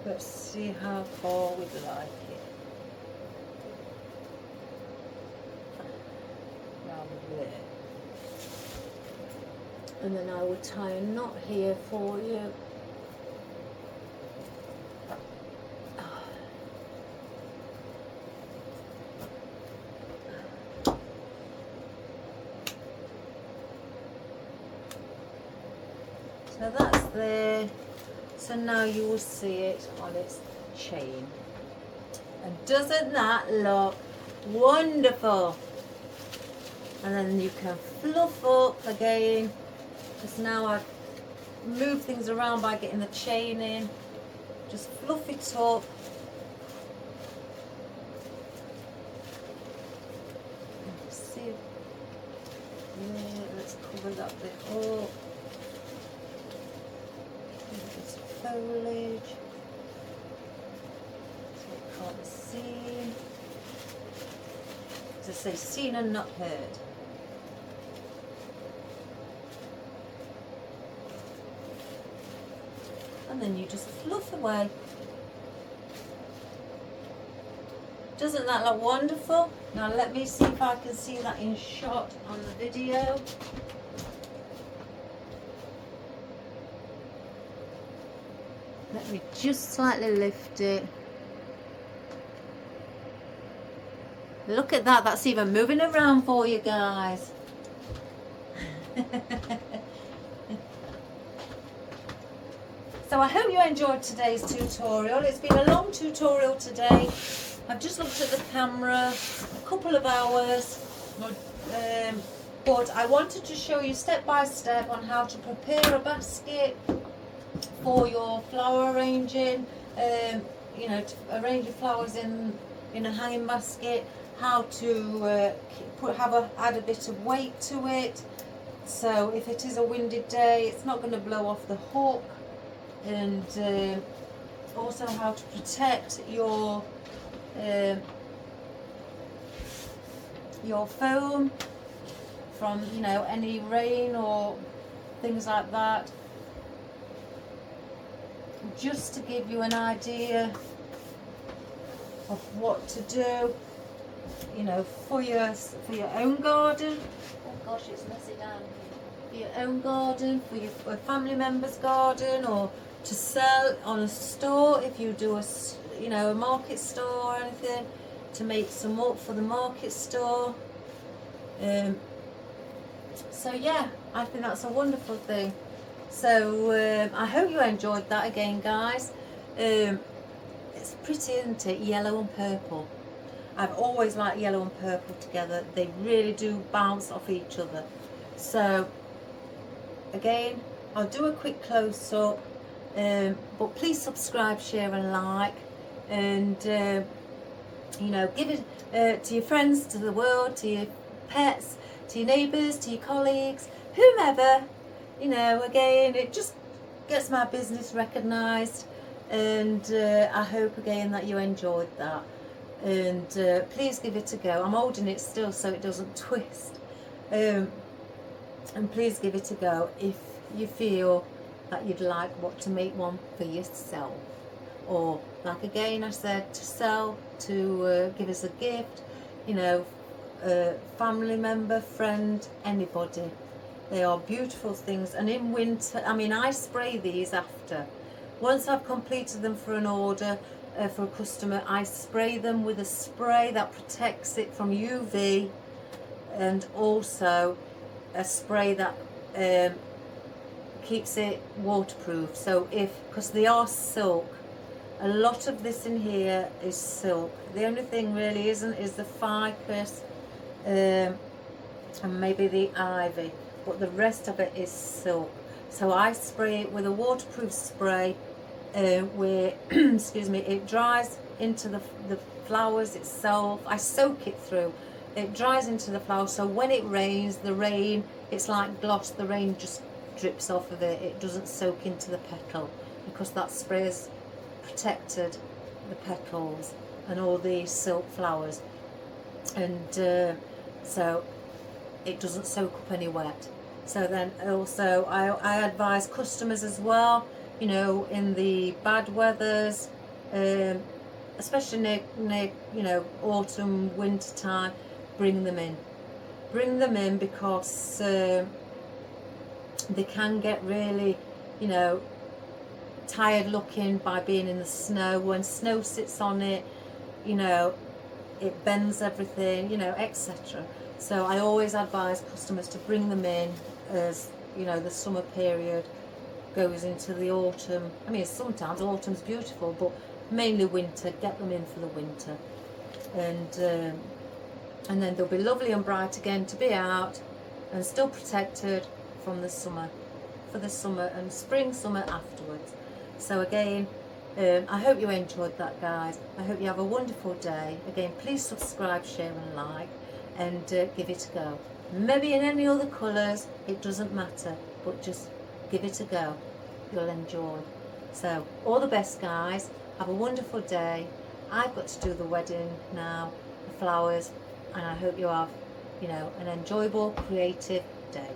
Let's see how far we'd like it. And then I will tie a knot here for you. So that's there. So now you will see it on its chain. And doesn't that look wonderful? And then you can fluff up again, because now I've moved things around by getting the chain in. Just fluff it up. See, yeah, let's cover that bit up. This foliage, so it can't be seen. As I say, seen and not heard. And then you just fluff away. Doesn't that look wonderful? Now let me see if I can see that in shot on the video. Let me just slightly lift it. Look at that, that's even moving around for you guys. So I hope you enjoyed today's tutorial. It's been a long tutorial today. I've just looked at the camera a couple of hours, but I wanted to show you step by step on how to prepare a basket for your flower arranging. You know, to arrange your flowers in a hanging basket, how to add a bit of weight to it, so if it is a windy day it's not going to blow off the hook, and also how to protect your foam from, you know, any rain or things like that, just to give you an idea of what to do, you know, for your own garden. Oh gosh, it's messy down here. For your own garden, for your family member's garden, or to sell on a store if you do a, you know, a market store or anything, to make some up for the market store. So yeah, I think that's a wonderful thing. So I hope you enjoyed that again, guys. It's pretty, isn't it? Yellow and purple. I've always liked yellow and purple together. They really do bounce off each other. So again, I'll do a quick close-up, but please subscribe, share and like, and you know, give it to your friends, to the world, to your pets, to your neighbours, to your colleagues, whomever. You know, again, it just gets my business recognised, and I hope again that you enjoyed that. And please give it a go. I'm holding it still so it doesn't twist. And please give it a go if you feel that you'd like to make one for yourself, or like again I said, to sell, to give as a gift, you know, family member, friend, anybody. They are beautiful things. And in winter, I mean, I spray these after. Once I've completed them for an order, for a customer, I spray them with a spray that protects it from UV, and also a spray that keeps it waterproof. So because they are silk, a lot of this in here is silk. The only thing really is the ficus and maybe the ivy, but the rest of it is silk. So I spray it with a waterproof spray where excuse me, it dries into the flowers itself. I soak it through. It dries into the flower, so when it rains, the rain, it's like gloss, the rain just drips off of it. It doesn't soak into the petal, because that spray has protected the petals and all the silk flowers, and so it doesn't soak up any wet. So then also I advise customers as well, you know, in the bad weathers, especially near you know, autumn, winter time, bring them in, because they can get really, you know, tired looking by being in the snow. When snow sits on it, you know, it bends everything, you know, etc. So I always advise customers to bring them in as, you know, the summer period goes into the autumn. I mean, sometimes autumn's beautiful, but mainly winter. Get them in for the winter, and then they'll be lovely and bright again to be out and still protected from the summer, for the summer and spring, summer afterwards. So again, I hope you enjoyed that, guys. I hope you have a wonderful day. Again, please subscribe, share and like, and give it a go. Maybe in any other colours, it doesn't matter, but just give it a go. You'll enjoy. So all the best, guys. Have a wonderful day. I've got to do the wedding now, the flowers, and I hope you have, you know, an enjoyable, creative day.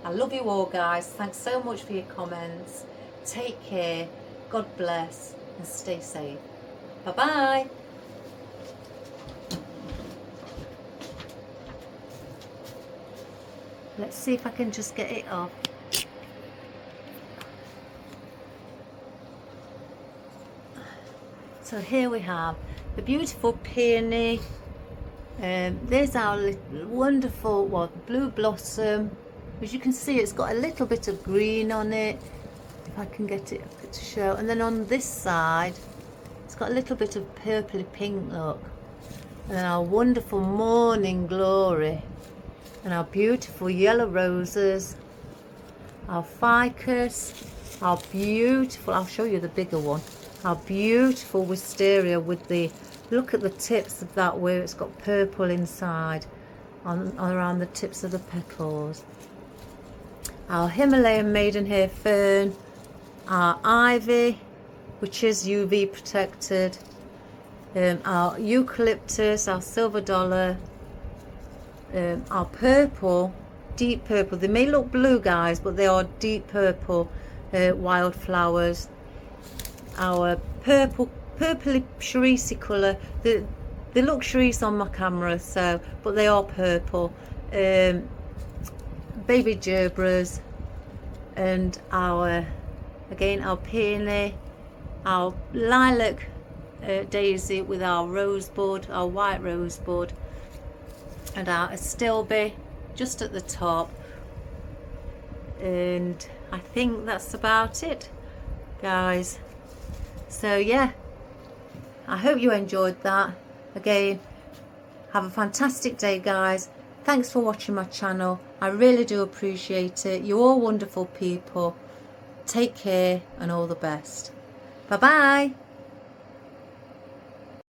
I love you all, guys. Thanks so much for your comments. Take care. God bless and stay safe. Bye-bye. Let's see if I can just get it off. So here we have the beautiful peony. There's our wonderful blue blossom. As you can see, it's got a little bit of green on it, if I can get it to show. And then on this side, it's got a little bit of purpley pink look. And then our wonderful morning glory, and our beautiful yellow roses, our ficus, our beautiful, I'll show you the bigger one, our beautiful wisteria with the, look at the tips of that where it's got purple inside on around the tips of the petals. Our Himalayan maidenhair fern, our ivy, which is UV protected. Our eucalyptus, our silver dollar, our purple, deep purple. They may look blue, guys, but they are deep purple wildflowers. Our purpley cerise colour. They look cerise on my camera, so, but they are purple. Baby gerbras, and our peony, our lilac daisy with our rosebud, our white rosebud, and our astilbe just at the top. And I think that's about it, guys. So yeah, I hope you enjoyed that. Again, have a fantastic day, guys. Thanks for watching my channel. I really do appreciate it. You're all wonderful people. Take care and all the best. Bye bye.